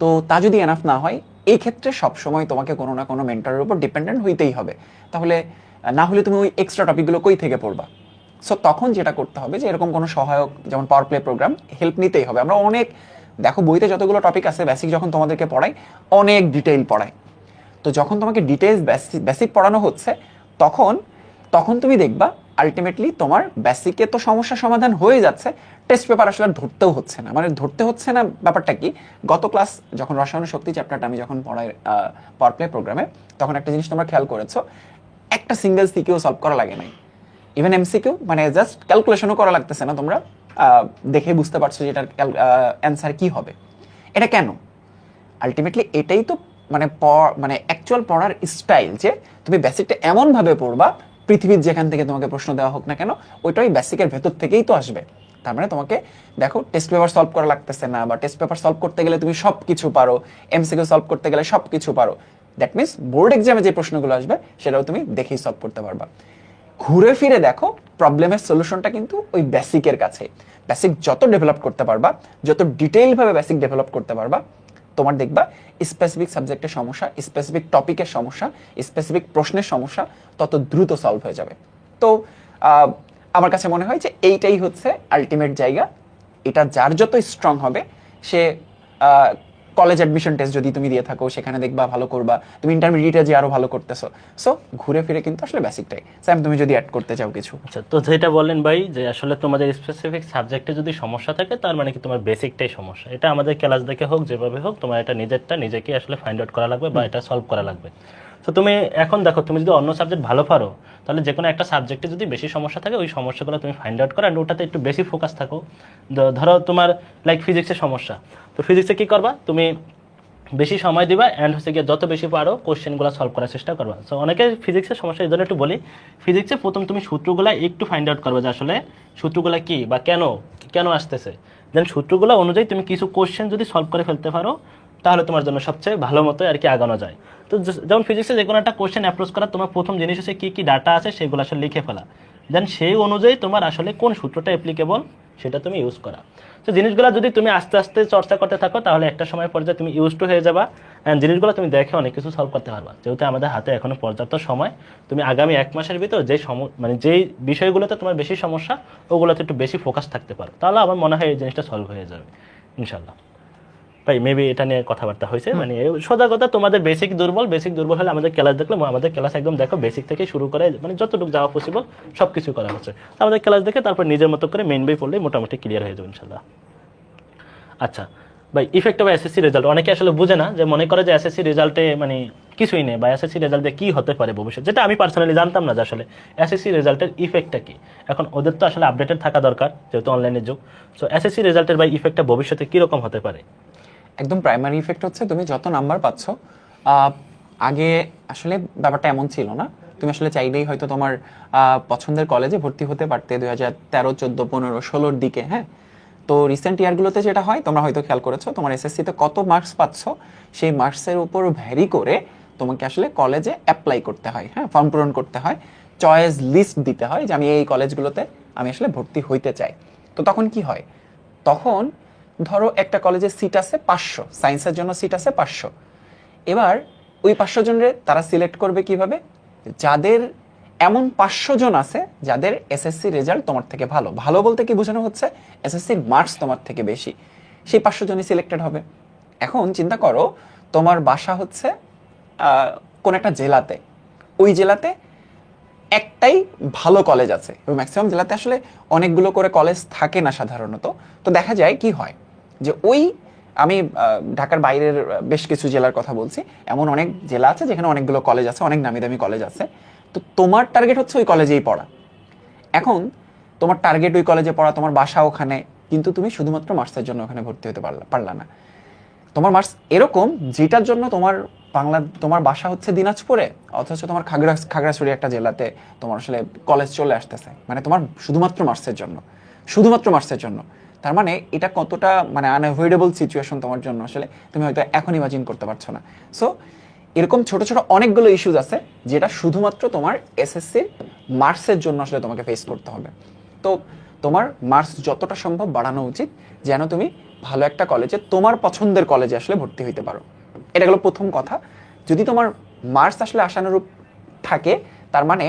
তো তা যদি এনাফ না হয়, এই ক্ষেত্রে সবসময় তোমাকে কোনো না কোনো মেন্টরের উপর ডিপেন্ডেন্ট হইতেই হবে। তাহলে না হলে তুমি ওই এক্সট্রা টপিকগুলো কই থেকে পড়বা? সো তখন যেটা করতে হবে যে এরকম কোনো সহায়ক, যেমন পাওয়ার প্লে প্রোগ্রাম, হেল্প নিতেই হবে। আমরা অনেক, দেখো বইতে যতগুলো টপিক আছে বেসিক যখন তোমাদেরকে পড়াই অনেক ডিটেইল পড়ায়। তো যখন তোমাকে ডিটেইলস বেসিক পড়ানো হচ্ছে তখন তখন তুমি দেখবা আলটিমেটলি তোমার বেসিকে তো সমস্যা সমাধান হয়ে যাচ্ছে, টেস্ট পেপার আসলে আর ধরতেও হচ্ছে না। মানে ধরতে হচ্ছে না ব্যাপারটা কি, গত ক্লাস যখন রসায়ন শক্তি চ্যাপ্টারটা আমি যখন পড়াই পাওয়ার প্লে প্রোগ্রামে, তখন একটা জিনিস তোমরা খেয়াল করেছো, একটা সিঙ্গেল সিকিউ সলভ করা লাগে নাই, ইভেন এমসিকিউ মানে জাস্ট ক্যালকুলেশনও করা লাগতেছে না। তোমরা দেখে বুঝতে পারছো যে এটার অ্যান্সার কি হবে। এটা কেন? আলটিমেটলি এটাই তো মানে মানে অ্যাকচুয়াল পড়ার স্টাইল, যে তুমি বেসিকটা এমনভাবে পড়বা পৃথিবীর যেখান থেকে তোমাকে প্রশ্ন দেওয়া হোক না কেন ওইটাই বেসিকের ভেতর থেকেই তো আসবে। তার মানে তোমাকে দেখো টেস্ট পেপার সলভ করা লাগতেছে না, বা টেস্ট পেপার সলভ করতে গেলে তুমি সব কিছু পারো, এমসিকিউ সলভ করতে গেলে সব কিছু পারো। দ্যাট মিনস বোর্ড এক্সামে যে প্রশ্নগুলো আসবে সেটাও তুমি দেখেই সলভ করতে পারবা। ঘুরে ফিরে দেখো প্রবলেমের সলিউশনটা কিন্তু ওই বেসিকের কাছে। বেসিক যত ডেভেলপ করতে পারবা, যত ডিটেইল ভাবে বেসিক ডেভেলপ করতে পারবা, তোমার দেখবা স্পেসিফিক সাবজেক্টের সমস্যা, স্পেসিফিক টপিকের সমস্যা, স্পেসিফিক প্রশ্নের সমস্যা তত দ্রুত সলভ হয়ে যাবে। তো আমার কাছে মনে হয় যে এইটাই হচ্ছে আলটিমেট জায়গা। এটা যার যত স্ট্রং হবে, সে কলেজ অ্যাডমিশন টেস্ট যদি তুমি দিয়ে থাকো সেখানে দেখবা ভালো করবা, তুমি ইন্টারমিডিয়েটে যে আরো ভালো করতেছো। সো ঘুরে ফিরে কিন্তু আসলে বেসিকটাই। স্যাম, তুমি যদি অ্যাড করতে চাও কিছু। আচ্ছা, তো যেটা বললেন ভাই যে আসলে তোমাদের স্পেসিফিক সাবজেক্টে যদি সমস্যা থাকে তার মানে কি তোমার বেসিকটাই সমস্যা। এটা আমাদের ক্লাস দেখে হোক যেভাবে হোক তোমার এটা নিজেকে আসলে ফাইন্ড আউট করা লাগবে বা এটা সলভ করা লাগবে। তো তুমি এখন দেখো, তুমি যদি অন্য সাবজেক্ট ভালো পারো তাহলে যে কোনো একটা সাবজেক্টে যদি বেশি সমস্যা থাকে ওই সমস্যাগুলো তুমি ফাইন্ড আউট করো, আর ওটাতে একটু বেশি ফোকাস থাকো। ধরো তোমার লাইক ফিজিক্সের সমস্যা, তো ফিজিক্সে কি করবা, তুমি বেশি সময় দিবা অ্যান্ড হচ্ছে গিয়ে যত বেশি পারো কোশ্চেনগুলো সলভ করার চেষ্টা করবা। সো অনেকে ফিজিক্সের সমস্যা এই জন্য একটু বলি, ফিজিক্সে প্রথম তুমি সূত্রগুলো একটু ফাইন্ড আউট করবে যে আসলে সূত্রগুলো কি বা কেন আসতেছে। দেন সূত্রগুলো অনুযায়ী তুমি কিছু কোশ্চেন যদি সলভ করে ফেলতে পারো তাহলে তোমার জন্য সবচেয়ে ভালো মতো আর কি আগানো যায়। তো যেমন ফিজিক্সে যে কোনো একটা কোশ্চেন অ্যাপ্রোচ করা, তোমার প্রথম জিনিস হচ্ছে কী ডাটা আছে সেগুলো আসলে লিখে ফেলা, দেন সেই অনুযায়ী তোমার আসলে কোন সূত্রটা অ্যাপ্লিকেবল সেটা তুমি ইউজ করা। তো জিনিসগুলো যদি তুমি আস্তে আস্তে চর্চা করতে থাকো তাহলে একটা সময় পর্যায়ে তুমি ইউজ টু হয়ে যাবা, অ্যান্ড জিনিসগুলো তুমি দেখে অনেক কিছু সলভ করতে পারবা। যেহেতু আমাদের হাতে এখনো পর্যাপ্ত সময়, তুমি আগামী 1 মাসের ভিতর যেই বিষয়গুলোতে তোমার বেশি সমস্যা ওগুলোতে একটু বেশি ফোকাস থাকতে পারো, তাহলে আমার মনে হয় এই জিনিসটা সলভ হয়ে যাবে ইনশাল্লাহ। ভাই মেবি এটা নিয়ে কথাবার্তা হয়েছে, মানে সোজা কথা তোমাদের বেসিক দুর্বল হলে আমাদের ক্লাস দেখলে, আমাদের ক্লাস একদম দেখো বেসিক থেকে শুরু করে মানে যতটুকু যাওয়া পসিবল সব কিছু করা হচ্ছে। আমাদের ক্লাস দেখে তারপর নিজের মতো করে মেইন বই পড়লে মোটামুটি ক্লিয়ার হয়ে যাবে ইনশাল্লাহ। আচ্ছা ভাই, ইফেক্ট অফ এসএসসি রেজাল্ট অনেকে আসলে বুঝে না, যে মনে করে যে এসএসসি রেজাল্টে মানে কিছুই নেই বা এসএসসি রেজাল্টে কি হতে পারে ভবিষ্যৎ, যেটা আমি পার্সোনালি জানতাম না যে আসলে এসএসসি রেজাল্টের ইফেক্টটা কি। এখন ওদের তো আসলে আপডেটেড থাকা দরকার যেহেতু অনলাইনের যুগ। সো এসএসসি রেজাল্টের ভাই ইফেক্টটা ভবিষ্যতে কীরকম হতে পারে? একদম প্রাইমারি ইফেক্ট হচ্ছে তুমি যত নাম্বার পাচ্ছ, আগে আসলে ব্যাপারটা এমন ছিল না। তুমি আসলে চাইলেই হয়তো তোমার পছন্দের কলেজে ভর্তি হতে পারতে 2013, 14, 15, 16 দিকে। হ্যাঁ, তো রিসেন্ট ইয়ারগুলোতে যেটা হয়, তোমরা হয়তো খেয়াল করেছো, তোমার এসএসসিতে কত মার্কস পাচ্ছ সেই মার্কসের উপর ভ্যারি করে তোমাকে আসলে কলেজে অ্যাপ্লাই করতে হয়। হ্যাঁ, ফর্ম পূরণ করতে হয়, চয়েস লিস্ট দিতে হয় যে আমি এই কলেজগুলোতে আমি আসলে ভর্তি হইতে চাই। তো তখন কি হয়, তখন ধরো একটা কলেজে সিট আছে 500, সায়েন্সের জন্য সিট আছে 500। এবার ওই 500 জনের তারা সিলেক্ট করবে কিভাবে, যাদের এমন 500 জন আছে যাদের এসএসসি রেজাল্ট তোমার থেকে ভালো। ভালো বলতে কি বোঝানো হচ্ছে, এসএসসির মার্কস তোমার থেকে বেশি, সেই 500 জনই সিলেক্টেড হবে। এখন চিন্তা করো, তোমার বাসা হচ্ছে কোন একটা জেলাতে, ওই জেলাতে একটাই ভালো কলেজ আছে, এবং ম্যাক্সিমাম জেলাতে আসলে অনেকগুলো করে কলেজ থাকে না সাধারণত। তো দেখা যায় কি হয় যে আমি ঢাকার বাইরের বেশ কিছু জেলার কথা বলছি, এমন অনেক জেলা আছে যেখানে অনেকগুলো কলেজ আছে, অনেক নামি দামি কলেজ আছে। তো তোমার টার্গেট হচ্ছে ওই কলেজেই পড়া। এখন তোমার টার্গেট ওই কলেজে পড়া, তোমার বাসা ওখানে, কিন্তু তুমি শুধুমাত্র মার্কসের জন্য ওখানে ভর্তি হতে পারলা না। তোমার মার্কস এরকম যেটার জন্য তোমার বাসা হচ্ছে দিনাজপুরে, অথচ তোমার খাগড়াছড়ি একটা জেলাতে তোমার আসলে কলেজ চলে আসতেছে, মানে তোমার শুধুমাত্র মার্কসের জন্য। তার মানে এটা কতটা মানে আনঅ্যাভয়েডেবল সিচুয়েশন তোমার জন্য আসলে তুমি হয়তো এখন ইমাজিন করতে পারছো না। সো এরকম ছোট ছোট অনেকগুলো ইস্যুজ আছে যেটা শুধুমাত্র তোমার এসএসসির মার্কসের জন্য আসলে তোমাকে ফেস করতে হবে। তো তোমার মার্কস যতটা সম্ভব বাড়ানো উচিত যেন তুমি ভালো একটা কলেজে, তোমার পছন্দের কলেজে আসলে ভর্তি হইতে পারো। এটা হলো প্রথম কথা। যদি তোমার মার্কস আসলে আশানুরূপ থাকে, তার মানে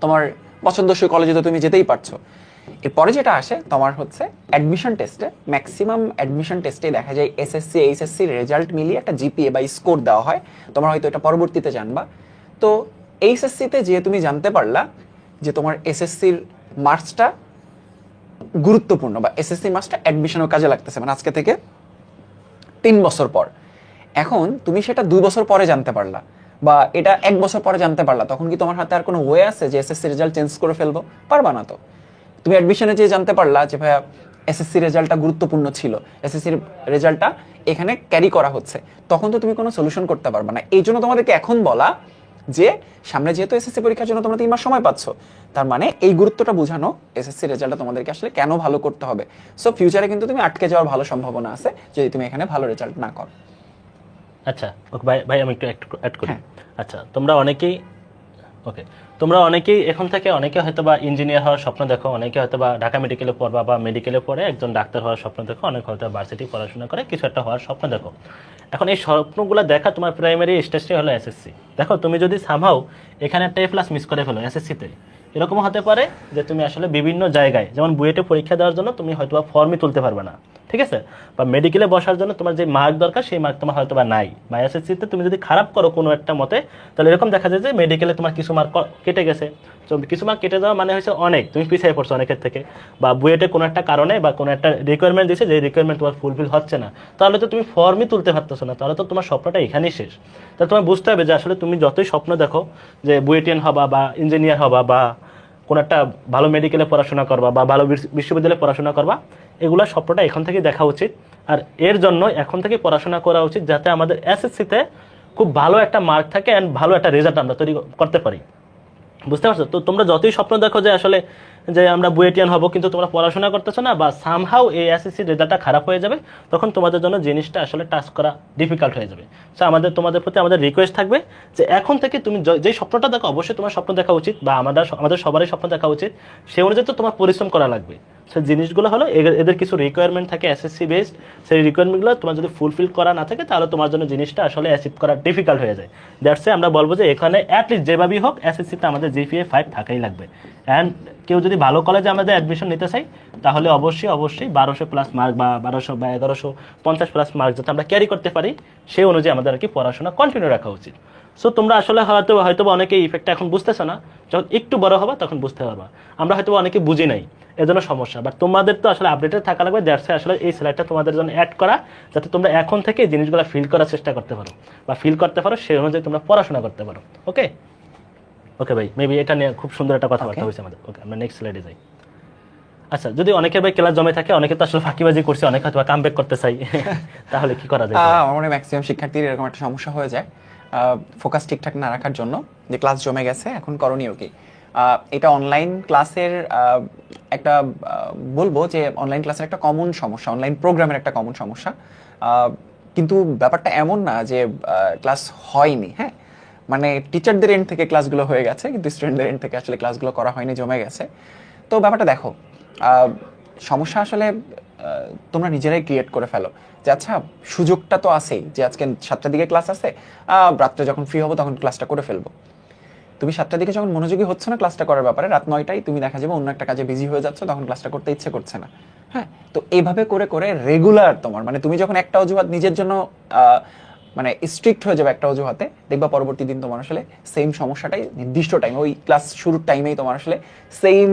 তোমার পছন্দসই কলেজে তো তুমি যেতেই পারছো। এরপরে যেটা আসে তোমার হচ্ছে অ্যাডমিশন টেস্টে, ম্যাক্সিমাম অ্যাডমিশন টেস্টে দেখা যায় এসএসসি এইচএসসি রেজাল্ট মিলিয়ে একটা জিপিএ বা স্কোর দেওয়া হয়। তোমরা হয়তো এটা পরবর্তীতে জানবা। তো এইচএসসিতে যে তুমি জানতে পারলা যে তোমার এসএসসির মার্কসটা গুরুত্বপূর্ণ বা এসএসসি মার্কসটা অ্যাডমিশনের কাজে লাগতেছে, মানে আজকে থেকে 3 বছর পর। এখন তুমি সেটা 2 বছর পরে জানতে পারলা বা এটা 1 বছর পরে জানতে পারলা, তখন কি তোমার হাতে আর কোনো ওয়ে আছে যে এসএসসি রেজাল্ট চেঞ্জ করে ফেলবো? পারবা না। তো তুমি অ্যাডমিশনে যে জানতে পারলা যে ভাইয়া এসএসসি রেজাল্টটা গুরুত্বপূর্ণ ছিল, এসএসসির রেজাল্টটা এখানে ক্যারি করা হচ্ছে, তখন তো তুমি কোনো সলিউশন করতে পারবে না। এই জন্য তোমাদেরকে এখন বলা যে সামনে যেহেতু এসএসসি পরীক্ষার জন্য তোমরা 3 মাস সময় পাচ্ছ, তার মানে এই গুরুত্বটা বোঝানো এসএসসি রেজাল্টটা তোমাদেরকে আসলে কেন ভালো করতে হবে। সো ফিউচারে কিন্তু তুমি আটকে যাওয়ার ভালো সম্ভাবনা আছে যদি তুমি এখানে ভালো রেজাল্ট না করো। আচ্ছা ওকে ভাই, ভাই আমি একটু অ্যাড করি। আচ্ছা তোমরা অনেকেই এখন থেকে অনেকে হয়তো বা ইঞ্জিনিয়ার হওয়ার স্বপ্ন দেখো, অনেকে হয়তো বা ঢাকা মেডিকেলে পড়বা বা মেডিকেলে পড়ে একজন ডাক্তার হওয়ার স্বপ্ন দেখো, অনেকে হয়তো ভার্সিটি পড়াশোনা করে কিছু একটা হওয়ার স্বপ্ন দেখো। এখন এই স্বপ্নগুলো দেখা তোমার প্রাইমারি স্টেজটাই হলো এসএসসি। দেখো তুমি যদি সামহাও এখানে একটা A+ মিস করে ফেলো এসএসসিতে, এরকম হতে পারে যে তুমি আসলে বিভিন্ন জায়গায়, যেমন বুয়েটে পরীক্ষা দেওয়ার জন্য তুমি হয়তো বা ফর্মই তুলতে পারবে না, ঠিক আছে, বা মেডিকেলে বসার জন্য তোমার যে মার্ক দরকার সেই মার্ক তোমার হয়তো বা নাই, বা এসএসসিতে তুমি যদি খারাপ করো কোনো একটা মতে, তাহলে এরকম দেখা যায় যে মেডিকেলে তোমার কিছু মার্ক কেটে গেছে। তো কিছু মার্ক কেটে যাওয়া মানে হচ্ছে অনেক তুমি পিছিয়ে পড়ছো অনেকের থেকে, বা বুয়েটে কোনো একটা কারণে বা কোনো একটা রিকোয়ারমেন্ট দিয়েছে যে রিকোয়ারমেন্ট তোমার ফুলফিল হচ্ছে না, তাহলে তো তুমি ফর্মই তুলতে পারতেছো না, তাহলে তো তোমার স্বপ্নটা এখানেই শেষ। তাহলে তোমার বুঝতে হবে যে আসলে তুমি যতই স্বপ্ন দেখো যে বুয়েটিয়ান হবা বা ইঞ্জিনিয়ার হবা বা কোনো একটা ভালো মেডিকেলে পড়াশোনা করবা বা ভালো বিশ্ববিদ্যালয়ে পড়াশোনা করবা, এগুলা স্বপ্নটা এখন থেকে দেখা উচিত। আর এর জন্য এখন থেকে পড়াশোনা করা উচিত যাতে আমাদের এসএসসিতে খুব ভালো একটা মার্ক থাকে অ্যান্ড ভালো একটা রেজাল্ট আমরা তৈরি করতে পারি। বুঝতে পারছো? তো তোমরা যতই স্বপ্ন দেখো যে আসলে যে আমরা বুয়েটিয়ান হব, কিন্তু তোমরা পড়াশোনা করতেছো না বা সামহাও এই এসএসসি রেজাল্টটা খারাপ হয়ে যাবে, তখন তোমাদের জন্য জিনিসটা আসলে টাচ করা ডিফিকাল্ট হয়ে যাবে। সো তোমাদের প্রতি আমাদের রিকোয়েস্ট থাকবে যে এখন থেকে তুমি যেই স্বপ্নটা দেখো, অবশ্যই তোমার স্বপ্ন দেখা উচিত বা আমাদের সবারই স্বপ্ন দেখা উচিত, সেই অনুযায়ী তো তোমার পরিশ্রম করা লাগবে। সেই জিনিসগুলো হলো এদের কিছু রিকোয়ারমেন্ট থাকে এসএসসি বেসড, সেই রিকোয়ারমেন্টগুলো তোমার যদি ফুলফিল করা না থাকে তাহলে তোমার জন্য জিনিসটা আসলে অ্যাচিভ করা ডিফিকাল্ট হয়ে যায়। দ্যাটস আমরা বলবো যে এখানে অ্যাটলিস্ট যেভাবেই হোক এসএসসিতে আমাদের জিপিএ 5 থাকাই লাগবে। অ্যান্ড কেউ যদি ভালো কলেজে আমাদের অ্যাডমিশন নিতে চাই তাহলে অবশ্যই 1200+ মার্ক বা 1200 বা 1150+ মার্ক যাতে আমরা ক্যারি করতে পারি, সেই অনুযায়ী আমাদের আর কি পড়াশোনা কন্টিনিউ রাখা উচিত। সো তোমরা আসলে হয়তো অনেকে ইফেক্টটা এখন বুঝতেছো না, যখন একটু বড় হবা তখন বুঝতে পারবা। আমরা হয়তো অনেকে বুঝি নাই, এজন্য সমস্যা, বাট তোমাদের তো আসলে আপডেটেড থাকা লাগবে। দ্যাটস আসলে এই স্লাইডটা তোমাদের জন্য অ্যাড করা, যাতে তোমরা এখন থেকে এই জিনিসগুলো ফিল করার চেষ্টা করতে পারো বা ফিল করতে পারো, সেই অনুযায়ী তোমরা পড়াশোনা করতে পারো। ওকে ওকে ভাই, মেবি এটা নিয়ে খুব সুন্দর একটা কথাবার্তা হয়েছে আমাদের। ওকে আমরা নেক্সট স্লাইডে যাই। আচ্ছা, যদি অনেকের ভাই ক্লাস জমে থাকে, অনেকে তো আসলে ফাঁকিবাজি করছে, অনেকে হয়তো কামব্যাক করতে চাই, তাহলে কি করা যায়? আমার মনে হয় ম্যাক্সিমাম শিক্ষার্থীর এরকম একটা সমস্যা হয়ে যায় ফোকাস ঠিকঠাক না রাখার জন্য, যে ক্লাস জমে গেছে, এখন করণীয় কি? এটা অনলাইন ক্লাসের একটা বলবো যে অনলাইন ক্লাসের একটা কমন সমস্যা, অনলাইন প্রোগ্রামের একটা কমন সমস্যা। কিন্তু ব্যাপারটা এমন না যে ক্লাস হয়নি, হ্যাঁ, মানে টিচারদের এন্ড থেকে ক্লাসগুলো হয়ে গেছে কিন্তু স্টুডেন্টদের এন্ড থেকে আসলে ক্লাসগুলো করা হয়নি, জমে গেছে। তো ব্যাপারটা দেখো, সমস্যা আসলে তোমরা নিজেরাই ক্রিয়েট করে ফেলো যে আচ্ছা সুযোগটা তো আছেই, যে আজকে 7টার দিকে ক্লাস আছে, রাত্রে যখন ফ্রি হবো তখন ক্লাসটা করে ফেলবো। তুমি 7টার দিকে যখন মনোযোগী হচ্ছে না ক্লাসটা করার ব্যাপারে, রাত 9টায় তুমি দেখা যাবে অন্য একটা কাজে বিজি হয়ে যাচ্ছ, তখন ক্লাসটা করতে ইচ্ছে করছে না। হ্যাঁ, তো এইভাবে করে করে রেগুলার তোমার মানে তুমি যখন একটা অজুহাত নিজের জন্য মানে স্ট্রিক্ট হয়ে যাবে একটা অজুহাতে, দেখবা পরবর্তী দিন তোমার আসলে সেম সমস্যাটাই নির্দিষ্ট টাইম, ওই ক্লাস শুরুর টাইমেই তোমার আসলে সেম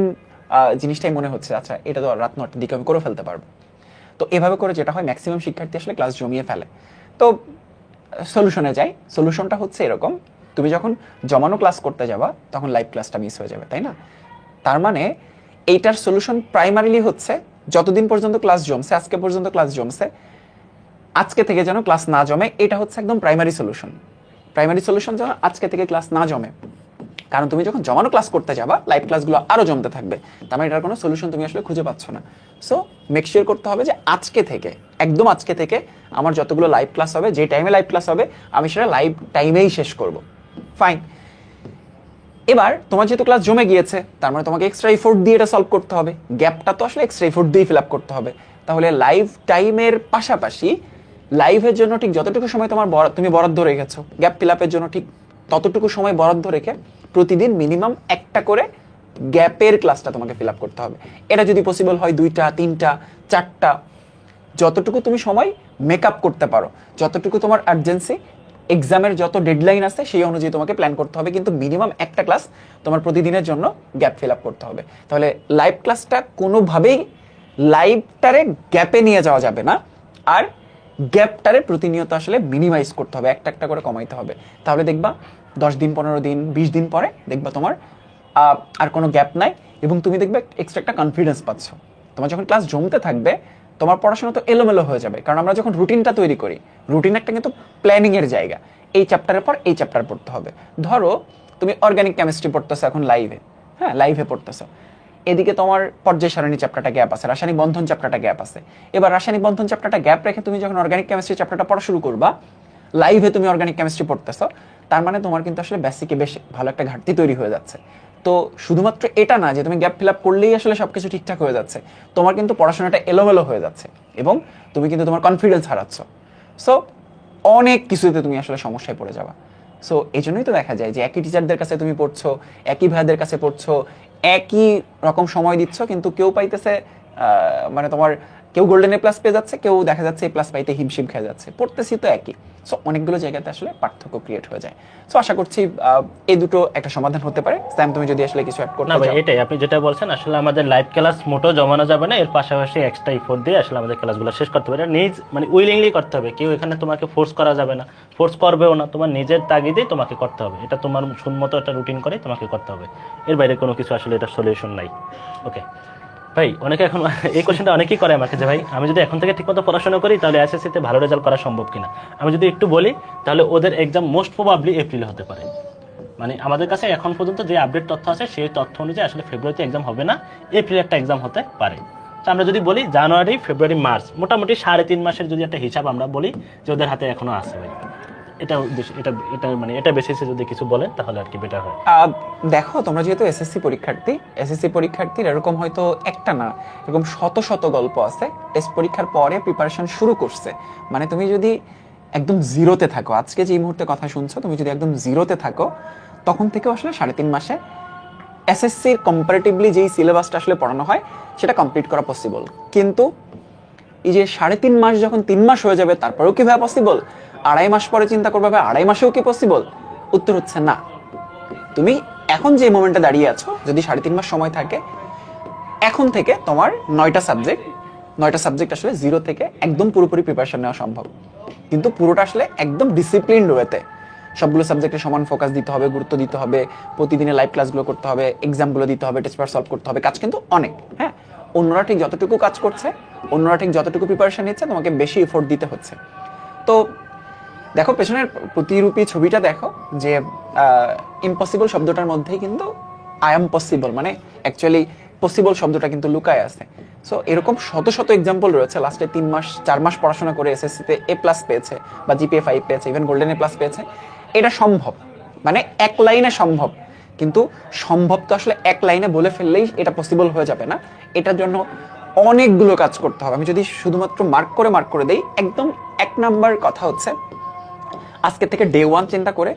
জিনিসটাই মনে হচ্ছে, আচ্ছা এটা তো রাত 9টার দিকে আমি করে ফেলতে পারবো। তো এভাবে করে যেটা হয়, ম্যাক্সিমাম শিক্ষার্থী আসলে ক্লাস জমিয়ে ফেলে। তো সলিউশনে যাই, সলিউশনটা হচ্ছে এরকম, তুমি যখন জমানো ক্লাস করতে যাবা তখন লাইভ ক্লাসটা মিস হয়ে যাবে, তাই না? তার মানে এইটার সলিউশন প্রাইমারিলি হচ্ছে যতদিন পর্যন্ত ক্লাস জমছে, আজকে পর্যন্ত ক্লাস জমছে, আজকে থেকে যেন ক্লাস না জমে, এটা হচ্ছে একদম প্রাইমারি সলিউশন। প্রাইমারি সলিউশন যেন আজকে থেকে ক্লাস না জমে। কারণ তুমি যখন জমানো ক্লাস করতে যাবা লাইভ ক্লাসগুলো আরো জমতে থাকবে, তার মানে এটার কোনো সলিউশন তুমি আসলে খুঁজে পাচ্ছ না। সো মেক শিওর করতে হবে যে আজকে থেকে, একদম আজকে থেকে আমার যতগুলো লাইভ ক্লাস হবে, যে টাইমে লাইভ ক্লাস হবে আমি সেটা লাইভ টাইমেই শেষ করব। ফাইন। এবার তোমার যেহেতু ক্লাস জমে গিয়েছে, তার মানে তোমাকে এক্সট্রা এফোর্ট দিয়ে এটা সলভ করতে হবে। গ্যাপটা তো আসলে এক্সট্রা এফোর্ট দিয়ে ফিল আপ করতে হবে। তাহলে লাইভ টাইমের পাশাপাশি লাইভের জন্য ঠিক যতটুকু সময় তোমার তুমি বরাদ্দ রেখেছো, গ্যাপ ফিল আপের জন্য ঠিক ততটুকু সময় বরাদ্দ রেখে প্রতিদিন মিনিমাম একটা করে গ্যাপের ক্লাসটা তোমাকে ফিল আপ করতে হবে। এটা যদি পসিবল হয় 2টা 3টা 4টা, যতটুকু তুমি সময় মেক আপ করতে পারো, যতটুকু তোমার আর্জেন্সি, এক্সামের যত ডেডলাইন আছে সেই অনুযায়ী তোমাকে প্ল্যান করতে হবে, কিন্তু মিনিমাম একটা ক্লাস তোমার প্রতিদিনের জন্য গ্যাপ ফিল আপ করতে হবে। তাহলে লাইভ ক্লাসটা কোনোভাবেই লাইভটারে গ্যাপে নিয়ে যাওয়া যাবে না, আর গ্যাপটারে প্রতিনিয়ত আসলে মিনিমাইজ করতে হবে, একটা একটা করে কমাইতে হবে। তাহলে দেখবা 10 দিন 15 দিন 20 দিন পরে দেখবা তোমার আর কোনো গ্যাপ নাই, এবং তুমি দেখবে এক্সট্রা একটা কনফিডেন্স পাচ্ছ। তোমার যখন ক্লাস জমতে থাকবে তোমার পড়াশোনা তো এলোমেলো হয়ে যাবে, কারণ আমরা যখন রুটিনটা তৈরি করি, রুটিন একটা কিন্তু প্ল্যানিং এর জায়গা। এই চ্যাপ্টারের পর এই চ্যাপ্টার পড়তে হবে। ধরো তুমি অর্গানিক কেমিস্ট্রি পড়তেছো এখন লাইভে, হ্যাঁ লাইভে পড়তেছো, এদিকে তোমার পর্যায় সারণী চ্যাপ্টারটা গ্যাপ আছে, রাসায়নিক বন্ধন চ্যাপ্টারটা গ্যাপ আছে। এবার রাসায়নিক বন্ধন চ্যাপ্টারটা গ্যাপ রেখে তুমি যখন অর্গানিক কেমিস্ট্রি চ্যাপ্টারটা পড়া শুরু করবা, লাইভে তুমি অর্গানিক কেমিস্ট্রি পড়তেছো, তার মানে তোমার কিন্তু আসলে বেসিকে বেশ ভালো একটা ঘাটতি তৈরি হয়ে যাচ্ছে। তো শুধুমাত্র এটা না যে তুমি গ্যাপ ফিল আপ করলেই আসলে সবকিছু ঠিকঠাক হয়ে যাচ্ছে, তোমার কিন্তু পড়াশোনাটা এলোমেলো হয়ে যাচ্ছে এবং তুমি কিন্তু তোমার কনফিডেন্স হারাচ্ছ। সো অনেক কিছুতে তুমি আসলে সমস্যায় পড়ে যাবা। সো এই জন্যই তো দেখা যায় যে একই টিচারদের কাছে তুমি পড়ছো, একই ভাইয়াদের কাছে পড়ছো, একই রকম সময় দিচ্ছ, কিন্তু কেউ পাইতেছে মানে তোমার কেউ গোল্ডেন এ প্লাস পেয়ে যাচ্ছে, কেউ দেখা যাচ্ছে এ প্লাস পাইতে হিমশিম খেয়ে যাচ্ছে, পড়তেছি তো একই। সো অনেকগুলো জায়গাতে আসলে পার্থক্য ক্রিয়েট হয়ে যায়। সো আশা করছি এই দুটো একটা সমাধান হতে পারে। স্যাম তুমি যদি আসলে কিছু অ্যাড করতে না ভাই, চাও। এটাই আপনি যেটা বলছেন, আসলে আমাদের লাইভ ক্লাস মোটেও জমানো যাবে না, এর পাশাপাশি এক্সট্রা এফোর্ট দিয়ে আসলে আমাদের ক্লাসগুলো শেষ করতে হবে। এটা নিজ মানে উইলিংলি করতে হবে, কেউ এখানে তোমাকে ফোর্স করা যাবে না, ফোর্স করবেও না, তোমার নিজের তাগিদেই তোমাকে করতে হবে। এটা তোমার সুন্মতো একটা রুটিন করে তোমাকে করতে হবে, এর বাইরে কোনো কিছু আসলে এটা সলিউশন নাই। ওকে ভাই, অনেকে এখন এই কোশ্চেনটা অনেকেই করে আমাকে যে ভাই আমি যদি এখন থেকে ঠিকমতো পড়াশোনা করি তাহলে এসএসসিতে ভালো রেজাল্ট করা সম্ভব কিনা। আমি যদি একটু বলি তাহলে ওদের এক্সাম মোস্ট প্রবাবলি এপ্রিলে হতে পারে। মানে আমাদের কাছে এখন পর্যন্ত যে আপডেট তথ্য আছে সেই তথ্য অনুযায়ী আসলে ফেব্রুয়ারিতে এক্সাম হবে না, এপ্রিলে একটা এক্সাম হতে পারে। তো আমরা যদি বলি জানুয়ারি ফেব্রুয়ারি মার্চ, মোটামুটি 3.5 মাসের যদি একটা হিসাব আমরা বলি যে ওদের হাতে এখনো আছে ভাই, এটা এটা এটা মানে এটা বেসিসে যদি কিছু বলেন তাহলে আর কি বেটার হয়। দেখো তোমরা যেহেতু এসএসসি পরীক্ষার্থীর এরকম হয়তো একটা না, এরকম শত শত গল্প আছে টেস্ট পরীক্ষার পরে প্রিপারেশন শুরু করছে। মানে তুমি যদি একদম জিরোতে থাকো, আজকে যে মুহূর্তে কথা শুনছো, তুমি যদি একদম জিরোতে থাকো, তখন থেকেও আসলে 3.5 মাসে এসএসসির কম্পারেটিভলি যেই সিলেবাসটা আসলে পড়ানো হয় সেটা কমপ্লিট করা পসিবল। কিন্তু এই যে 3.5 মাস যখন 3 মাস হয়ে যাবে তারপরেও কি ভাবে পসিবল? 2.5 মাস পরে চিন্তা করবে ভাই 2.5 মাসেও কি পসিবল? উত্তর হচ্ছে না। তুমি এখন যে মোমেন্টে দাঁড়িয়ে আছো, যদি 3.5 মাস সময় থাকে, এখন থেকে তোমার 9টা সাবজেক্ট আসলে জিরো থেকে একদম পুরোপুরি প্রিপারেশন নেওয়া সম্ভব। কিন্তু পুরোটা আসলে একদম ডিসিপ্লিনড ওয়েতে সবগুলো সাবজেক্টে সমান ফোকাস দিতে হবে, গুরুত্ব দিতে হবে, প্রতিদিনের লাইভ ক্লাসগুলো করতে হবে, এক্সামগুলো দিতে হবে, টেস্ট পেপার সলভ করতে হবে। কাজ কিন্তু অনেক, হ্যাঁ। অন্যরা ঠিক যতটুকু কাজ করছে, অন্যরা ঠিক যতটুকু প্রিপারেশন নিচ্ছে, তোমাকে বেশি এফোর্ট দিতে হচ্ছে। তো দেখো পেছনের প্রতিরূপী ছবিটা দেখো যে ইম্পসিবল শব্দটার মধ্যেই কিন্তু আই এম পসিবল, মানে অ্যাকচুয়ালি পসিবল শব্দটা কিন্তু লুকায় আছে। সো এরকম শত শত এক্সাম্পল রয়েছে লাস্টে 3 মাস 4 মাস পড়াশোনা করে এসএসসিতে এ প্লাস পেয়েছে বা জিপিএ 5 পেয়েছে, ইভেন গোল্ডেন এ প্লাস পেয়েছে। এটা সম্ভব, মানে এক লাইনে সম্ভব। কিন্তু সম্ভব তো আসলে এক লাইনে বলে ফেললেই এটা পসিবল হয়ে যাবে না, এটার জন্য অনেকগুলো কাজ করতে হবে। আমি যদি শুধুমাত্র মার্ক করে দেই, একদম 1 নাম্বার কথা হচ্ছে আজকে থেকে ডে 1 চিন্তা করে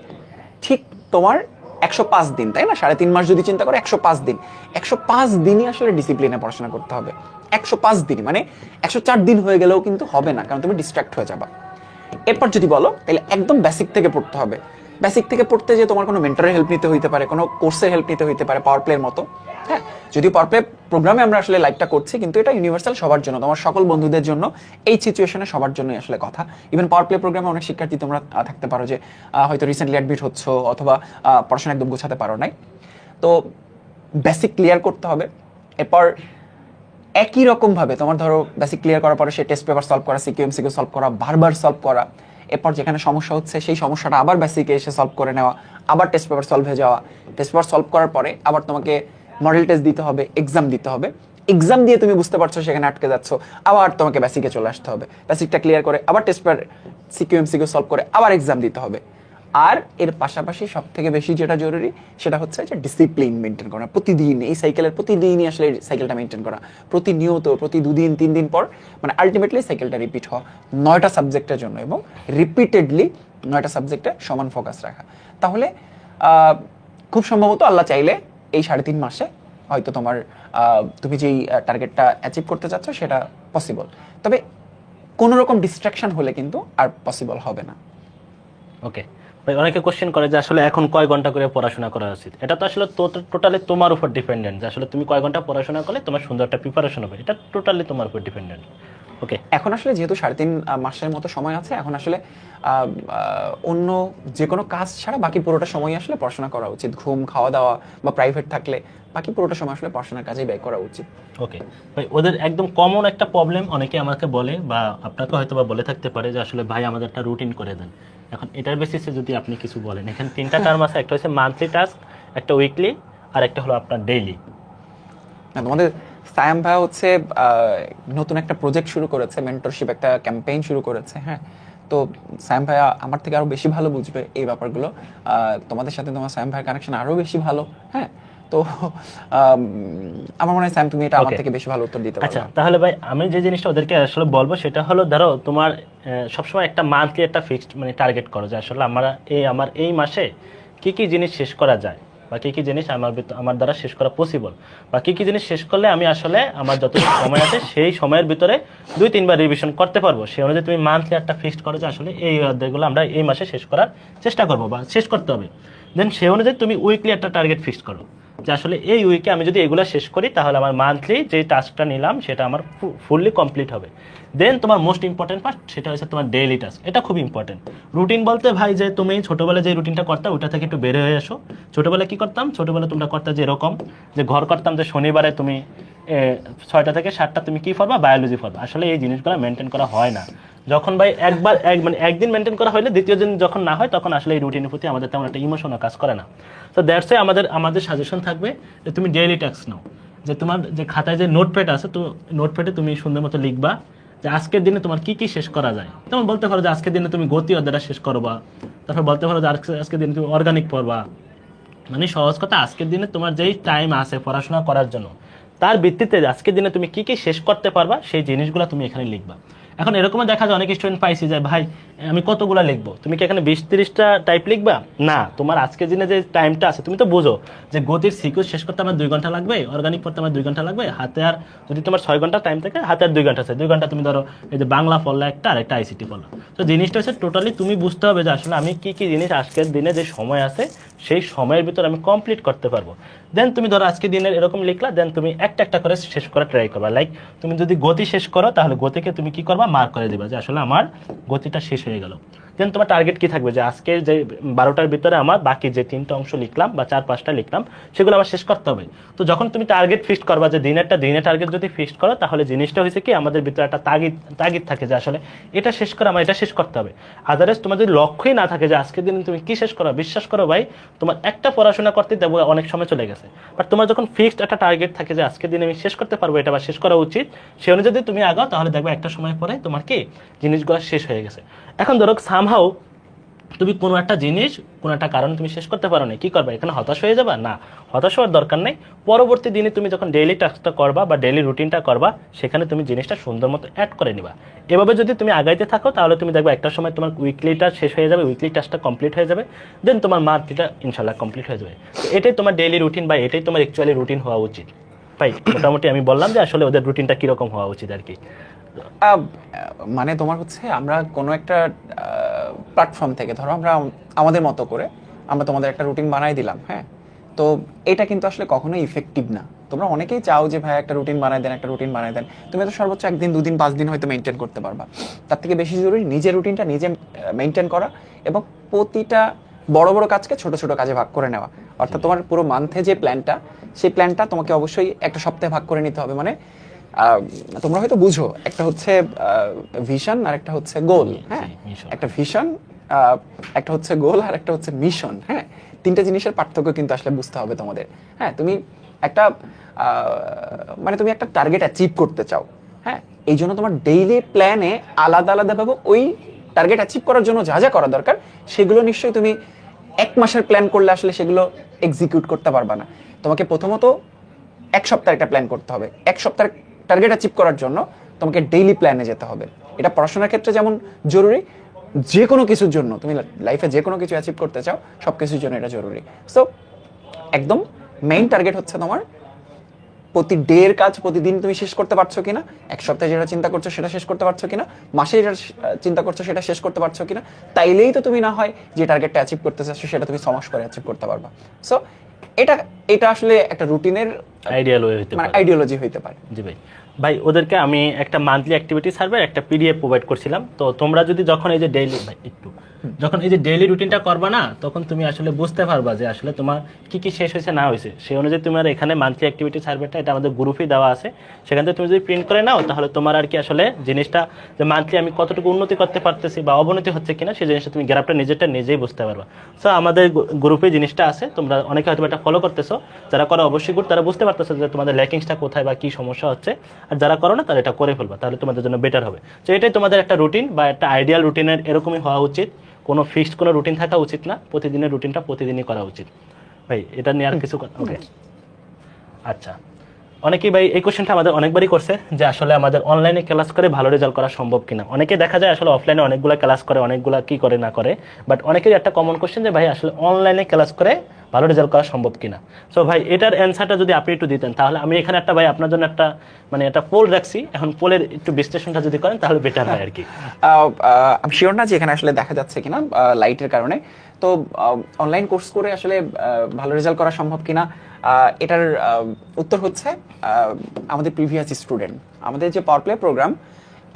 ঠিক তোমার 105 দিন, তাই না? 3.5 মাস যদি চিন্তা করে 105 দিন, 105 দিনই আসলে ডিসিপ্লিনে পড়াশোনা করতে হবে। 105 দিন মানে 104 দিন হয়ে গেলেও কিন্তু হবে না, কারণ তুমি ডিস্ট্রাক্ট হয়ে যাবা। এরপর যদি বলো তাহলে একদম বেসিক থেকে পড়তে হবে। বেসিক থেকে পড়তে যে তোমার কোনো মেন্টরের হেল্প নিতে হইতে পারে, কোনো কোর্সের হেল্প নিতে হইতে পারে, পাওয়ার প্লের মতো। হ্যাঁ, যদিও পাওয়ার প্লে প্রোগ্রামে আমরা আসলে লাইভটা করছি, কিন্তু এটা ইউনিভার্সাল সবার জন্য, তোমার সকল বন্ধুদের জন্য, এই সিচুয়েশনে সবার জন্যই আসলে কথা। ইভেন পাওয়ার প্লে প্রোগ্রামে অনেক শিক্ষার্থী তোমরা থাকতে পারো যে হয়তো রিসেন্টলি অ্যাডমিট হচ্ছ অথবা পড়াশোনা একদম গোছাতে পারো নাই। তো বেসিক ক্লিয়ার করতে হবে। এরপর একই রকমভাবে তোমার ধরো বেসিক ক্লিয়ার করার পরে সে টেস্ট পেপার সলভ করা, সিকিউ এমসিকিউ সলভ করা, বারবার সলভ করা, এরপর যেখানে সমস্যা হচ্ছে সেই সমস্যাটা আবার বেসিকে এসে সলভ করে নেওয়া, আবার টেস্ট পেপার সলভ হয়ে যাওয়া, টেস্ট পেপার সলভ করার পরে আবার তোমাকে মডেল টেস্ট দিতে হবে, এক্সাম দিতে হবে, এক্সাম দিয়ে তুমি বুঝতে পারছো সেখানে আটকে যাচ্ছ, আবার তোমাকে বেসিকে চলে আসতে হবে, বেসিকটা ক্লিয়ার করে আবার test paper CQ MCQ solve করে আবার এক্সাম দিতে হবে। আর এর পাশাপাশি সব থেকে বেশি যেটা জরুরি সেটা হচ্ছে যে ডিসিপ্লিন মেনটেন করা, প্রতিদিন এই সাইকেলের প্রতিদিনই আসলে সাইকেলটা মেনটেন করা, প্রতিনিয়ত প্রতি 2 দিন 3 দিন পর, মানে আলটিমেটলি সাইকেলটা রিপিট হওয়া 9টা সাবজেক্টের জন্য, এবং রিপিটেডলি 9টা সাবজেক্টে সমান ফোকাস রাখা। তাহলে খুব সম্ভবত আল্লাহ চাইলে এই 3.5 মাসে হয়তো তোমার তুমি যেই টার্গেটটা অ্যাচিভ করতে চাচ্ছ সেটা পসিবল। তবে কোনো রকম ডিস্ট্রাকশন হলে কিন্তু আর পসিবল হবে না। ওকে ভাই, অনেকে কোশ্চেন করে যে আসলে এখন কয় ঘন্টা করে পড়াশোনা করা উচিত। এটা তো আসলে টোটালি তোমার উপর ডিপেন্ডেন্ট, যে আসলে তুমি কয় ঘন্টা পড়াশোনা করলে তোমার সুন্দর একটা প্রিপারেশন হবে, এটা টোটালি তোমার উপর ডিপেন্ডেন্ট। ওকে, এখন আসলে যেহেতু 3.5 মাসের মতো সময় আছে, এখন আসলে অন্য যে কোনো কাজ ছাড়া বাকি পুরোটা সময় আসলে পড়াশোনা করা উচিত। ঘুম, খাওয়া দাওয়া বা প্রাইভেট থাকলে বাকি পুরোটা সময় আসলে পড়াশোনার কাজেই ব্যয় করা উচিত। ওকে ভাই, ওদের একদম কমন একটা প্রবলেম অনেকে আমাকে বলে বা আপনাকে হয়তো বা বলে থাকতে পারে যে আসলে ভাই আমাদের একটা রুটিন করে দেন। এখন এটার বেসিসে যদি আপনি কিছু বলেন, এখানে 3টা টার্ম আছে, একটা হচ্ছে মান্থলি টাস্ক, একটা উইকলি, আর একটা হলো আপনার ডেইলি। তোমাদের সায়াম ভাই হচ্ছে নতুন একটা প্রজেক্ট শুরু করেছে, মেন্টরশিপ একটা ক্যাম্পেইন শুরু করেছে। হ্যাঁ, তো সায়াম ভাই আমার থেকে আরো বেশি ভালো বুঝবে এই ব্যাপারগুলো। তোমাদের সাথে তোমার সায়াম ভাইয়ের কানেকশন আরো বেশি ভালো। হ্যাঁ, তো আমার মনে হয় সায়াম তুমি এটা আমার থেকে বেশি ভালো উত্তর দিতে পারবে। আচ্ছা, তাহলে ভাই আমি যে জিনিসটা ওদেরকে আসলে বলবো সেটা হলো, ধরো তোমার সবসময় একটা মান্থলি একটা ফিক্সড মানে টার্গেট করো যে আসলে আমার এই মাসে কি কি জিনিস শেষ করা যায়, বা কি কি জিনিস আমার দ্বারা শেষ করা পসিবল, বা কি কি জিনিস শেষ করলে আমি আসলে আমার যত সময় আছে সেই সময়ের ভিতরে 2-3 বার রিভিশন করতে পারবো। সেই অনুযায়ী তুমি মান্থলি একটা ফিক্সড করো যে আসলে এই অধ্যায়গুলো আমরা এই মাসে শেষ করার চেষ্টা করবো বা শেষ করতে হবে। দেন সেই অনুযায়ী তুমি উইকলি একটা টার্গেট ফিক্সড করো যে আসলে এই উইকে আমি যদি এগুলো শেষ করি তাহলে আমার মান্থলি যে টাস্কটা নিলাম সেটা আমার ফুললি কমপ্লিট হবে। দেন তোমার মোস্ট ইম্পর্টেন্ট পার্ট সেটা হচ্ছে তোমার ডেইলি টাস্ক। এটা খুব ইম্পর্টেন্ট। রুটিন বলতে ভাই যে তুমি ছোটোবেলায় যে রুটিনটা করতাম ওটা থেকে একটু বের হয়ে আসো। ছোটোবেলায় কী করতাম, ছোটোবেলায় তোমরা করতাম যে এরকম যে ঘর করতাম যে শনিবারে তুমি 6টা থেকে 7টা তুমি কী পড়বা, বায়োলজি পড়বা। আসলে এই জিনিসগুলো মেনটেন করা হয় না। যখন ভাই মানে একদিন মেনটেন করা হলে দ্বিতীয় দিন যখন না হয় তখন আসলে এই রুটিনের প্রতি আমাদের তেমন একটা ইমোশনও কাজ করে না। তো দ্যাটস ওয়াই আমাদের সাজেশন থাকবে যে তুমি ডেইলি টাস্ক নাও, যে তোমার যে খাতায় যে নোটপ্যাড আছে তো নোটপ্যাডে তুমি সুন্দর মতো লিখবা যে আজকের দিনে তোমার কি কি শেষ করা যায়। যেমন বলতে পারো যে আজকের দিনে তুমি গতি অধ্যায়টা শেষ করবা, তারপর বলতে পারো যে আজকের দিনে তুমি অর্গানিক পড়বা। মানে সহজ কথা, আজকের দিনে তোমার যেই টাইম আছে পড়াশোনা করার জন্য তার ভিত্তিতে আজকের দিনে তুমি কি কি শেষ করতে পারবা সেই জিনিসগুলো তুমি এখানে লিখবা। এখন এরকমও দেখা যায় অনেক স্টুডেন্ট পাইছি যে ভাই আমি কতগুলো লিখবো, তুমি কি এখানে 20-30টা টাইপ লিখবা না, তোমার আজকের দিনে যে টাইমটা আছে তুমি তো বুঝো যে গতির সিকিউর শেষ করতে আমার 2 ঘন্টা লাগবে, অর্গানিক পড়তে আমার 2 ঘন্টা লাগবে, হাতে আর যদি তোমার 6 ঘন্টা টাইম থাকে হাতে আর 2 ঘন্টা আছে, 2 ঘন্টা তুমি ধরো এই যে বাংলা পড়লা একটা আর একটা আইসিটি পড়লা। তো জিনিসটা হচ্ছে টোটালি তুমি বুঝতে হবে যে আসলে আমি কি কি জিনিস আজকের দিনে যে সময় আছে সেই সময়ের ভিতর আমি কমপ্লিট করতে পারবো। দেন তুমি ধরো আজকে দিনের এরকম লিখলা, দেন তুমি একটা একটা করে শেষ করা ট্রাই করবা। লাইক তুমি যদি গতি শেষ করো তাহলে গতিকে তুমি কি করবা, মার্ক করে দিবা যে আসলে আমার গতিটা শেষ হয়ে গেল। দেন তোমার টার্গেট কি থাকবে যে আজকে যে 12টার ভিতরে আমার বাকি যে 3টা অংশ লিখলাম বা 4-5টা লিখলাম সেগুলো আমার শেষ করতে হবে। তো যখন তুমি টার্গেট ফিক্সড করবা যে দিনের টার্গেট যদি ফিক্সড করো তাহলে জিনিসটা হয়েছে কি আমাদের ভিতরে একটা তাগিদ থাকে যে আসলে এটা শেষ করে আমার এটা শেষ করতে হবে। আদারওয়াইজ তোমার যদি লক্ষ্যই না থাকে যে আজকের দিনে তুমি কি শেষ করো, বিশ্বাস করো ভাই তোমার একটা পড়াশোনা করতে দেবো অনেক সময় চলে গেছে। বাট তোমার যখন ফিক্সড একটা টার্গেট থাকে যে আজকের দিনে আমি শেষ করতে পারবো এটা বা শেষ করা উচিত, সে অনুযায়ী যদি তুমি আগাও তাহলে দেখবে একটা সময় পরে তোমার কি জিনিসগুলো শেষ হয়ে গেছে। এখন ধরো সামহাউ তুমি কোনো একটা জিনিস কোনো একটা কারণে তুমি শেষ করতে পারো না, কি করবা, এখানে হতাশ হয়ে যাবা না, হতাশ হওয়ার দরকার নেই। পরবর্তী দিনে তুমি যখন ডেইলি টাস্কটা করবা বা ডেইলি রুটিনটা করবা সেখানে তুমি জিনিসটা সুন্দর মতো অ্যাড করে নিবা। এভাবে যদি তুমি আগাইতে থাকো তাহলে তুমি দেখবে একটা সময় তোমার উইকলিটা শেষ হয়ে যাবে, উইকলি টাস্কটা কমপ্লিট হয়ে যাবে, দেন তোমার মান্থলিটা ইনশাল্লাহ কমপ্লিট হয়ে যাবে। তো এটাই তোমার ডেইলি রুটিন বা এটাই তোমার অ্যাকচুয়ালি রুটিন হওয়া উচিত। ভাই মোটামুটি আমি বললাম যে আসলে ওদের রুটিনটা কীরকম হওয়া উচিত আর কি। মানে তোমার হচ্ছে আমরা কোনো একটা প্ল্যাটফর্ম থেকে ধরো আমরা আমাদের মতো করে আমরা তোমাদের একটা রুটিন বানাই দিলাম। হ্যাঁ, তো এটা কিন্তু আসলে কখনোই ইফেক্টিভ না। তোমরা অনেকেই চাও যে ভাই একটা রুটিন বানাই দেন, একটা রুটিন বানাই দেন, তুমি তো সর্বোচ্চ 1 দিন 2 দিন 5 দিন হয়তো মেনটেন করতে পারবা। তার থেকে বেশি জরুরি নিজের রুটিনটা নিজে মেনটেন করা এবং প্রতিটা বড় বড় কাজকে ছোট ছোট কাজে ভাগ করে নেওয়া। অর্থাৎ তোমার পুরো মান্থে যে প্ল্যানটা সেই প্ল্যানটা তোমাকে অবশ্যই একটা সপ্তাহে ভাগ করে নিতে হবে। মানে তোমরা হয়তো বুঝো, একটা হচ্ছে ভিশন আর একটা হচ্ছে গোল। হ্যাঁ, mission। একটা ভিশন, একটা হচ্ছে গোল আর একটা হচ্ছে মিশন। হ্যাঁ, তিনটা জিনিসের পার্থক্য কিন্তু আসলে বুঝতে হবে তোমাদের। হ্যাঁ, তুমি একটা মানে তুমি একটা টার্গেট অ্যাচিভ করতে চাও। হ্যাঁ, এই জন্য তোমার ডেইলি প্ল্যানে আলাদা আলাদাভাবে ওই টার্গেট অ্যাচিভ করার জন্য যা যা করা দরকার সেগুলো নিশ্চয়ই তুমি 1 মাসের প্ল্যান করলে আসলে সেগুলো এক্সিকিউট করতে পারবা না। তোমাকে প্রথমত 1 সপ্তাহের একটা প্ল্যান করতে হবে। 1 সপ্তাহের টার্গেট অ্যাচিভ করার জন্য তোমাকে ডেইলি প্ল্যানে যেতে হবে। এটা পড়াশোনার ক্ষেত্রে যেমন জরুরি, যে কোনো কিছুর জন্য তুমি লাইফে যে কোনো কিছু অ্যাচিভ করতে চাও সব কিছুর জন্য এটা জরুরি। সো একদম মেইন টার্গেট হচ্ছে তোমার প্রতি ডের কাজ প্রতিদিন তুমি শেষ করতে পারছো কিনা, 1 সপ্তাহে যেটা চিন্তা করছো সেটা শেষ করতে পারছো কিনা, মাসে যেটা চিন্তা করছো সেটা শেষ করতে পারছো কিনা। তাইলেই তো তুমি না হয় যে টার্গেটটা অ্যাচিভ করতে চাচ্ছো সেটা তুমি 6 মাস পরে অ্যাচিভ করতে পারবা। সো এটা এটা আসলে একটা রুটিনের আইডিয়াল ওয়ে হতে মানে পারে। আইডিওলজি হইতে পারে। জি ভাই, ভাই ওদেরকে আমি একটা মান্থলি অ্যাক্টিভিটি সার্ভের একটা পিডিএফ প্রোভাইড করছিলাম। তো তোমরা যদি যখন এই যে ডেইলি যখন এই যে ডেইলি রুটিনটা করবা না, তখন তুমি আসলে বুঝতে পারবা যে আসলে তোমার কি কি শেষ হয়েছে না হয়েছে। সেই অনুযায়ী তোমার এখানে মান্থলি অ্যাক্টিভিটি সার্ভেটা এটা আমাদের গ্রুপেই দেওয়া আছে, সেখান থেকে তুমি যদি প্রিন্ট করে নাও তাহলে তোমার আর কি আসলে জিনিসটা যে মান্থলি আমি কতটুকু উন্নতি করতে পারতেছি বা অবনতি হচ্ছে কিনা সেই জিনিসটা তুমি গ্রাফটা নিজেই বুঝতে পারবা। সো আমাদের গ্রুপে জিনিসটা আছে, তোমরা অনেকে হয়তো এটা ফলো করতেছো, যারা করো অবশ্যই গুড, তারা বুঝতে পারতেছো যে তোমাদের ল্যাকিংসটা কোথায় বা কি সমস্যা হচ্ছে। আর যারা করো না তারা এটা করে ফেলবা, তাহলে তোমাদের জন্য বেটার হবে। তো এটাই তোমাদের একটা রুটিন বা একটা আইডিয়াল রুটিনের এরকমই হওয়া উচিত। কোনো ফিক্সড কোনো রুটিন থাকা উচিত না, প্রতিদিনের রুটিনটা প্রতিদিনই করা উচিত। ভাই এটা নিয়ে আর কিছু ওকে আচ্ছা। অনেকেই ভাই এই কোশ্চেনটা আমাদের অনেকবারই করছে যে আসলে আমাদের অনলাইনে ক্লাস করে ভালো রেজাল্ট করা সম্ভব কিনা। অনেকে দেখা যায় আসলে অফলাইনে অনেকগুলো ক্লাস করে, অনেকগুলো কি করে না করে, বাট অনেকেরই একটা কমন কোশ্চেন যে ভাই আসলে অনলাইনে ক্লাস করে ভালো রেজাল্ট করা সম্ভব কিনা। সো ভাই এটার অ্যান্সারটা যদি আপনি একটু দিতেন তাহলে আমি এখানে একটা ভাই আপনার জন্য একটা মানে একটা পোল রাখছি, এখন পোলের একটু বিশ্লেষণটা যদি করেন তাহলে বেটার হয় আর কি। আমি শিওর না যে এখানে আসলে দেখা যাচ্ছে কিনা লাইটের কারণে। তো অনলাইন কোর্স করে আসলে ভালো রেজাল্ট করা সম্ভব কিনা, এটার উত্তর হচ্ছে আমাদের প্রিভিয়াস স্টুডেন্ট। আমাদের যে পাওয়ার প্লে প্রোগ্রাম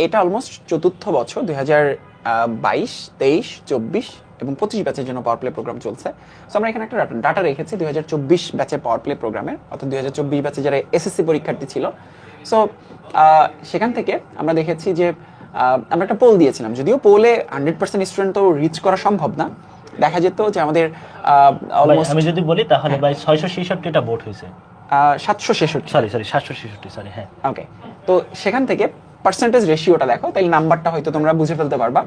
এটা অলমোস্ট 4র্থ বছর, 2022, 23, 24 এবং 25 ব্যাচের জন্য পাওয়ার প্লে প্রোগ্রাম চলছে। সো আমরা এখানে একটা ডাটা রেখেছি 2024 ব্যাচের পাওয়ার প্লে প্রোগ্রামের, অর্থাৎ 2024 ব্যাচে যারা এসএসসি পরীক্ষার্থী ছিল। সো সেখান থেকে আমরা দেখেছি যে আমরা একটা পোল দিয়েছিলাম, যদিও পোলে 100% স্টুডেন্ট তো রিচ করা সম্ভব না। দেখা যেত যে আমাদের অলমোস্ট আমি যদি বলি তাহলে ভাই 666টা ভোট হয়েছে, 766, সরি 766, সরি হ্যাঁ। ওকে। তো সেখান থেকে পার্সেন্টেজ রেশিওটা দেখো, তাই নাম্বারটা হয়তো তোমরা বুঝে ফেলতে পারবা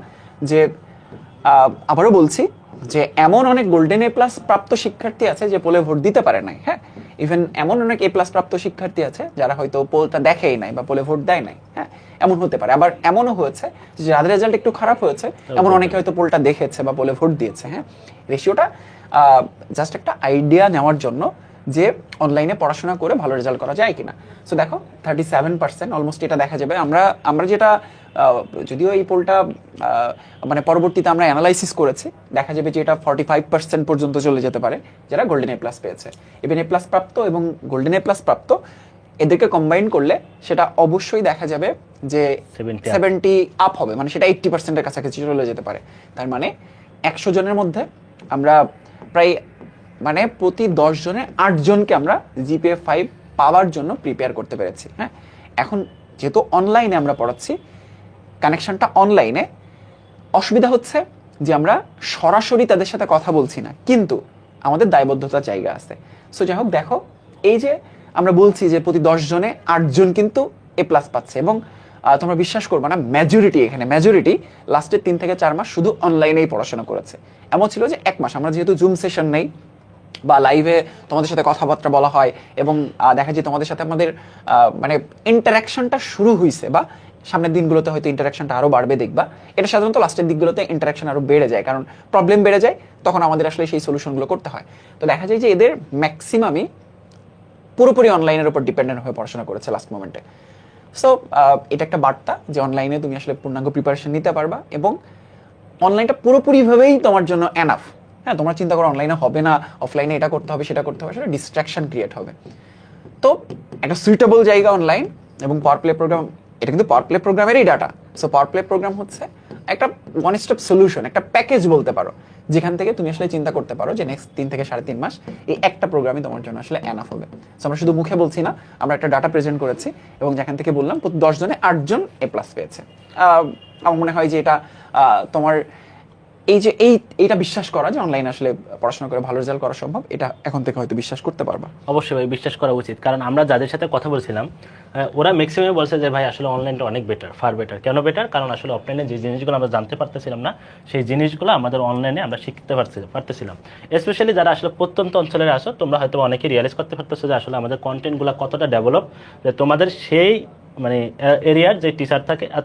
যে আবারও বলছি যে এমন অনেক গোল্ডেন এ প্লাস প্রাপ্ত শিক্ষার্থী আছে যে পোলে ভোট দিতে পারে নাই। হ্যাঁ, ইভেন এমন অনেক এ প্লাস প্রাপ্ত শিক্ষার্থী আছে যারা হয়তো পোলটা দেখেই নাই বা পোলে ভোট দেয় নাই। হ্যাঁ, এমন হতে পারে। আবার এমনও হয়েছে যে যাদের রেজাল্ট একটু খারাপ হয়েছে এমন অনেকে হয়তো পোলটা দেখেছে বা পোলে ভোট দিয়েছে। হ্যাঁ, রেশিওটা জাস্ট একটা আইডিয়া নেওয়ার জন্য যে অনলাইনে পড়াশোনা করে ভালো রেজাল্ট করা যায় কিনা। সো দেখো 37% অলমোস্ট এটা দেখা যাবে। আমরা যেটা যদিও এই পোলটা মানে পরবর্তীতে আমরা অ্যানালাইসিস করেছি, দেখা যাবে যে এটা 45% পর্যন্ত চলে যেতে পারে যারা গোল্ডেন এ প্লাস পেয়েছে। ইভেন এ প্লাস প্রাপ্ত এবং গোল্ডেন এ প্লাস প্রাপ্ত এদেরকে কম্বাইন করলে সেটা অবশ্যই দেখা যাবে যে 70 আপ হবে, মানে সেটা 80%-এর কাছাকাছি চলে যেতে পারে। তার মানে 100 জনের মধ্যে আমরা প্রায় মানে প্রতি 10 জনে 8 জনকে আমরা জিপিএ 5 পাওয়ার জন্য প্রিপেয়ার করতে পেরেছি। হ্যাঁ, এখন যেহেতু অনলাইনে আমরা পড়াচ্ছি, কানেকশনটা অনলাইনে, অসুবিধা হচ্ছে যে আমরা সরাসরি তাদের সাথে কথা বলছি না, কিন্তু আমাদের দায়বদ্ধতার জায়গা আছে। সো যাই হোক, দেখো এই যে আমরা বলছি যে প্রতি 10 জনে 8 জন কিন্তু এ প্লাস পাচ্ছে, এবং তোমরা বিশ্বাস করবে না, মেজরিটি লাস্টের 3 থেকে 4 মাস শুধু অনলাইনেই পড়াশোনা করেছে। এমন ছিল যে 1 মাস আমরা যেহেতু জুম সেশন নেই বা লাইভে তোমাদের সাথে কথাবার্তা বলা হয় এবং দেখা যায় তোমাদের সাথে আমাদের মানে ইন্টারাকশনটা শুরু হয়েছে, বা সামনের দিনগুলোতে হয়তো ইন্টারাকশনটা আরো বাড়বে দেখবা। এটা সাধারণত লাস্টের দিকগুলোতে ইন্টারাকশন আরো বেড়ে যায়, কারণ প্রবলেম বেড়ে যায়, তখন আমাদের আসলে সেই সলিউশনগুলো করতে হয়। তো দেখা যায় যে এদের ম্যাক্সিমামই পুরোপুরি অনলাইনের উপর ডিপেন্ডেন্ট হয়ে পড়াশোনা করেছে লাস্ট মোমেন্টে। সো এটা একটা বার্তা যে অনলাইনে তুমি আসলে পূর্ণাঙ্গ প্রিপারেশন নিতে পারবা, এবং অনলাইনটা পুরোপুরিভাবেই তোমার জন্য এনাফ। হ্যাঁ, তোমরা চিন্তা করো অনলাইনে হবে না, অফলাইনে এটা করতে হবে সেটা করতে হবে, সেটা ডিস্ট্রাকশন ক্রিয়েট হবে। তো একটা সুইটেবল জায়গা অনলাইন এবং পাওয়ার প্লে প্রোগ্রাম, এটা কিন্তু পাওয়ার প্লে প্রোগ্রামেরই data. So power play program হচ্ছে একটা ওয়ান স্টেপ সলিউশন, একটা প্যাকেজ বলতে পারো, যেখান থেকে তুমি আসলে চিন্তা করতে পারো যে নেক্সট 3 থেকে 3.5 মাস এই একটা প্রোগ্রামই তোমার জন্য আসলে এনাফ হবে। সো আমরা শুধু মুখে বলছি না, আমরা একটা ডাটা প্রেজেন্ট করেছি এবং যেখান থেকে বললাম 10 জনে 8 জন A+ পেয়েছে। আমার মনে হয় যে এটা তোমার এই যে এইটা বিশ্বাস করা যে অনলাইনে আসলে পড়াশোনা করে ভালো রেজাল্ট করা সম্ভব, এটা এখন থেকে হয়তো বিশ্বাস করতে পারবা। অবশ্যই ভাই বিশ্বাস করা উচিত, কারণ আমরা যাদের সাথে কথা বলছিলাম ওরা ম্যাক্সিমাম বলছে যে ভাই আসলে অনলাইনটা অনেক বেটার, ফার বেটার। কেন বেটার? কারণ আসলে অফলাইনে যে জিনিসগুলো আমরা জানতে পারতেছিলাম না, সেই জিনিসগুলো আমাদের অনলাইনে আমরা শিখতে পারতেছিলাম। স্পেশালি যারা আসলে প্রত্যন্ত অঞ্চলের আসো, তোমরা হয়তো অনেকে রিয়েলাইজ করতে পারতেছো যে আসলে আমাদের কন্টেন্টগুলো কতটা ডেভেলপ, যে তোমাদের সেই মানে এরিয়ার যে টিচার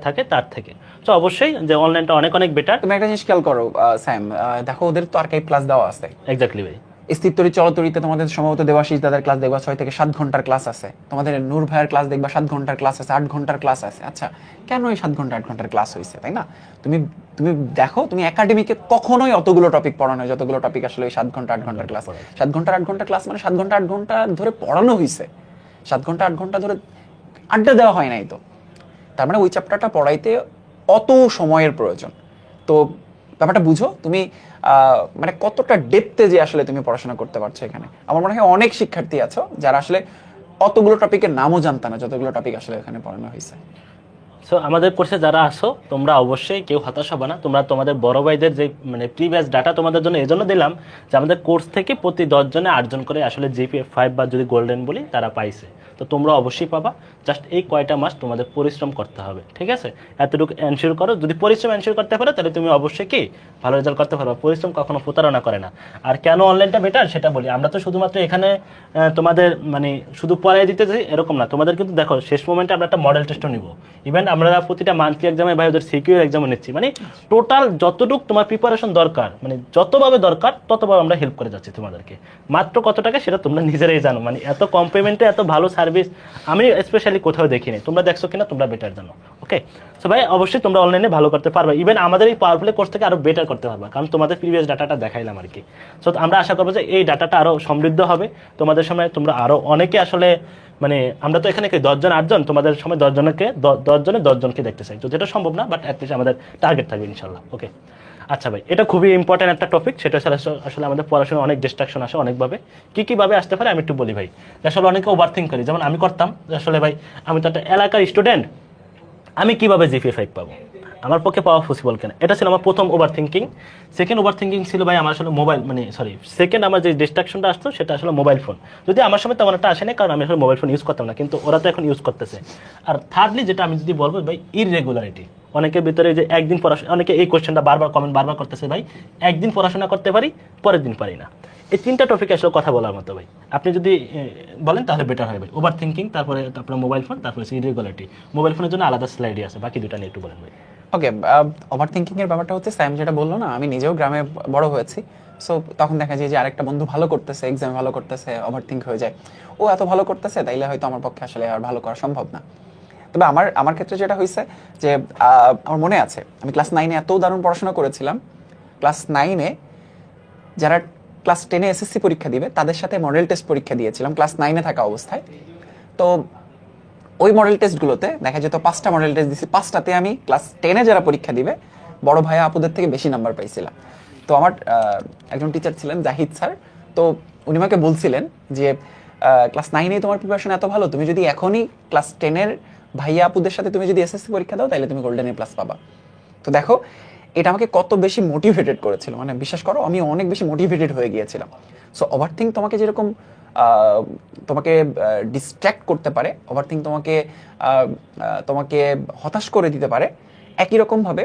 থাকে তার থেকে। তো অবশ্যই যে অনলাইনটা অনেক অনেক বেটার। তুমি একটা জিনিস খেয়াল করো স্যাম, দেখো ওদের তো আর্কাইভ ক্লাস দেওয়া আছে। এক্স্যাক্টলি ভাই। স্থিরতরি চলতরিতে তোমাদের সম্ভবত দেবাশিস দাদার ক্লাস দেখবা 6 থেকে 7 ঘন্টার ক্লাস আছে, তোমাদের নূর ভাইয়ের ক্লাস দেখবা 7 ঘন্টার ক্লাস আছে, 8 ঘন্টার ক্লাস আছে। আচ্ছা, কেন এই 7 ঘন্টা 8 ঘন্টার ক্লাস হয়েছে, তাই না? তুমি তুমি দেখো, তুমি একাডেমিকে কখনোই অতগুলো টপিক পড়ানো হয় যতগুলো টপিক আসলে ওই 7 ঘন্টা 8 ঘন্টার ক্লাস। 7 ঘন্টা 8 ঘন্টা ক্লাস মানে 7 ঘন্টা 8 ঘন্টা ধরে পড়ানো হয়েছে, 7 ঘন্টা 8 ঘন্টা ধরে আড্ডা দেওয়া হয় নাই। তো তার মানে ওই চ্যাপ্টারটা পড়াইতে অত সময়ের প্রয়োজন। তো ব্যাপারটা বুঝো তুমি, মানে কতটা ডেপথে যে আসলে তুমি পড়াশোনা করতে পারছো এখানে। আমার মনে হয় অনেক শিক্ষার্থী আছো যারা আসলে অতগুলো টপিকের নামও জানতা না যতগুলো টপিক আসলে এখানে পড়ানো হয়েছে। সো আমাদের কোর্সে যারা আসো, তোমরা অবশ্যই কেউ হতাশ হবে না। তোমরা তোমাদের বড় ভাইদের যে মানে প্রিভিয়াস ডাটা তোমাদের জন্য এই জন্য দিলাম যে আমাদের কোর্স থেকে প্রতি 10 জনে 8 জন করে আসলে GPA 5 বা যদি গোল্ডেন বলি তারা পাইছে। তো তোমরা অবশ্যই পাবা, জাস্ট এই কয়টা মাস তোমাদের পরিশ্রম করতে হবে, ঠিক আছে? এতটুকু এনশিওর করো, যদি পরিশ্রম এনশিওর করতে পারো তাহলে তুমি অবশ্যই কি ভালো রেজাল্ট করতে পারবে। পরিশ্রম কখনো প্রতারণা করে না। আর কেন অনলাইনটা বেটার সেটা বলি, আমরা তো শুধুমাত্র এখানে তোমাদের মানে শুধু পড়াই দিতে চাই এরকম না, তোমাদের কিন্তু দেখো শেষ মোমেন্টে আমরা একটা মডেল টেস্টও নিব। ইভেন আমরা প্রতিটা মান্থলি এক্সামে ভাই ওদের সিকিউর এক্সামও নিচ্ছি। মানে টোটাল যতটুকু তোমার প্রিপারেশন দরকার, মানে যতভাবে দরকার ততভাবে আমরা হেল্প করে যাচ্ছি তোমাদেরকে। মাত্র কত টাকা সেটা তোমরা নিজেরাই জানো, মানে এত কম পেমেন্টে এত ভালো সার্ভিস আমি স্পেশালি কোথাও দেখিনি। তোমরা দেখছো কিনা তোমরা বেটার জানো। ওকে, সো ভাই অবশ্যই তোমরা অনলাইনে ভালো করতে পারবে, ইভেন আমাদের এই পাওয়ারফুল কোর্স থেকে আরো বেটার করতে পারবে, কারণ তোমাদের প্রিভিয়াস ডাটাটা দেখাইলাম আর কি। সো আমরা আশা করবো যে এই ডাটাটা আরো সমৃদ্ধ হবে তোমাদের সময়, তোমরা আরো অনেকে আসলে মানে আমরা তো এখানে 10 জন 8 জন, তোমাদের সময় 10 জনকে 10 জনে 10 জনকে দেখতে চাই। তো যেটা সম্ভব না, বাট অ্যাটলিস্ট আমাদের টার্গেট থাকবে ইনশাল্লাহ। ওকে, আচ্ছা ভাই, এটা খুবই ইম্পর্টেন্ট একটা টপিক। সেটা আসলে আমাদের পড়াশোনা অনেক ডিস্ট্রাকশন আসে অনেকভাবে। কি ভাবে আসতে পারে আমি একটু বলি ভাই। আসলে অনেকে ওভারথিঙ্ক করি, যেমন আমি করতাম। আসলে ভাই আমি তো একটা এলাকার স্টুডেন্ট, আমি কিভাবে GPA 5 পাবো, আমার পক্ষে পাওয়া পসিবল কেন? এটা ছিল আমার প্রথম over thinking. Second over thinking ছিল ভাই আমার আসলে মোবাইল, মানে সরি, সেকেন্ড আমার যে ডিস্ট্রাকশনটা আসতো সেটা আসলে মোবাইল ফোন। যদি আমার সময় তেমন একটা আসেনি, কারণ আমি আসলে মোবাইল ফোন ইউজ করতাম না, কিন্তু ওরা তো এখন ইউজ করতেছে। আর থার্ডলি যেটা আমি যদি বলবো ভাই, ইররেগুলারিটি। অনেকের ভিতরে যে একদিন পড়াশোনা, অনেকে এই কোয়েশ্চেনটা বারবার করতেছে ভাই, একদিন পড়াশোনা করতে পারি, পরের দিন পারি না। এই 3টা টপিক আসলে কথা বলার মতো ভাই। আপনি যদি বলেন তাহলে বেটার হয় ভাই। ওভার থিঙ্কিং, তারপরে আপনার মোবাইল ফোন, তারপরে ইররেগুলারিটি। মোবাইল ফোনের জন্য আলাদা স্লাইডই আছে, বাকি দুটা নিয়ে একটু বলেন ভাই। ওকে, ওভার থিঙ্কিং এর ব্যাপারটা হচ্ছে স্যাম যেটা বললো না, আমি নিজেও গ্রামে বড় হয়েছি। সো তখন দেখা যায় যে আরেকটা বন্ধু ভালো করতেছে, এক্সামে ভালো করতেছে, ওভার থিঙ্ক হয়ে যায়, ও এত ভালো করতেছে তাইলে হয়তো আমার পক্ষে আসলে আর ভালো করা সম্ভব না। তবে আমার ক্ষেত্রে যেটা হয়েছে যে আমার মনে আছে আমি ক্লাস 9-এ এত দারুণ পড়াশোনা করেছিলাম। ক্লাস 9-এ যারা ক্লাস 10-এ SSC পরীক্ষা দিবে তাদের সাথে মডেল টেস্ট পরীক্ষা দিয়েছিলাম ক্লাস 9-এ থাকা অবস্থায়। তো ওই মডেল টেস্টগুলোতে দেখা যেত 5টা মডেল টেস্ট দিছি, 5টাতে আমি ক্লাস 10-এ যারা পরীক্ষা দিবে বড় ভাইয়া আপুদের থেকে বেশি নাম্বার পাইছিলাম। তো আমার একজন টিচার ছিলেন জাহিদ স্যার, তো উনি আমাকে বলছিলেন যে ক্লাস 9-এ তোমার প্রিপারেশন এত ভালো, তুমি যদি এখনই ক্লাস 10-এর ভাইয়া আপুদের সাথে তুমি যদি SSC পরীক্ষা দাও তাহলে তুমি গোল্ডেন A+ পাবা। তো দেখো এটা আমাকে কত বেশি মোটিভেটেড করেছিল, মানে বিশ্বাস করো আমি অনেক বেশি মোটিভেটেড হয়ে গিয়েছিলাম। সো ওভারথিঙ্ক তোমাকে যেরকম তোমাকে ডিস্ট্র্যাক্ট করতে পারে, ওভারথিঙ্ক তোমাকে হতাশ করে দিতে পারে, একই রকমভাবে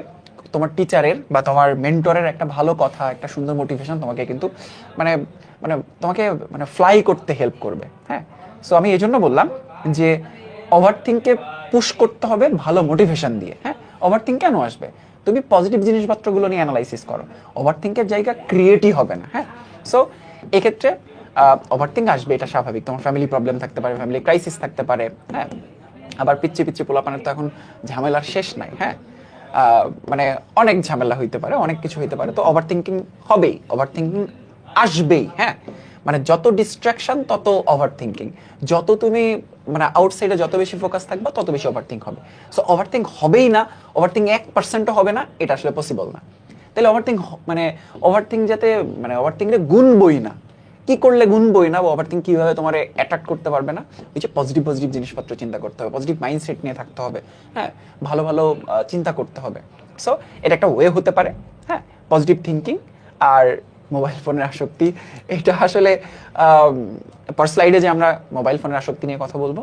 তোমার টিচারের বা তোমার মেন্টরের একটা ভালো কথা, একটা সুন্দর মোটিভেশন তোমাকে কিন্তু মানে মানে তোমাকে মানে ফ্লাই করতে হেল্প করবে। হ্যাঁ, সো আমি এই জন্য বললাম যে ওভারথিঙ্ককে পুশ করতে হবে ভালো মোটিভেশন দিয়ে। হ্যাঁ, ওভারথিঙ্ক কেন আসবে? তুমি পজিটিভ জিনিসপত্রগুলো নিয়ে অ্যানালাইসিস করো, ওভারথিঙ্কের জায়গা ক্রিয়েটই হবে না। হ্যাঁ, সো এক্ষেত্রে ওভারথিঙ্ক আসবে, এটা স্বাভাবিক। তোমার ফ্যামিলি প্রবলেম থাকতে পারে, ফ্যামিলি ক্রাইসিস থাকতে পারে। হ্যাঁ, আবার পিচ্ছি পোলাপানের তো এখন ঝামেলার শেষ নাই। হ্যাঁ, মানে অনেক ঝামেলা হইতে পারে, অনেক কিছু হইতে পারে। তো ওভারথিঙ্কিং হবেই, ওভারথিঙ্কিং আসবেই। হ্যাঁ, মানে যত ডিস্ট্রাকশন তত ওভারথিঙ্কিং, যত তুমি মানে আউটসাইডে যত বেশি ফোকাস থাকবে তত বেশি ওভারথিঙ্ক হবে। সো ওভারথিঙ্ক হবেই না, ওভারথিঙ্ক 1%ও হবে না, এটা আসলে পসিবল না। তাহলে ওভারথিঙ্ক যাতে মানে ওভারথিঙ্কে গুনবই না, কি করলে গুনবই না বা ওভারথিঙ্ক কিভাবে তোমার অ্যাট্রাক্ট করতে পারবে না, ওই যে পজিটিভ পজিটিভ জিনিসপত্র চিন্তা করতে হবে, পজিটিভ মাইন্ডসেট নিয়ে থাকতে হবে, হ্যাঁ, ভালো ভালো চিন্তা করতে হবে। সো এটা একটা ওয়ে হতে পারে, হ্যাঁ, পজিটিভ থিঙ্কিং। আর মোবাইল ফোনের আসক্তি, এটা আসলে পর স্লাইডে যে আমরা মোবাইল ফোনের আসক্তি নিয়ে কথা বলবো,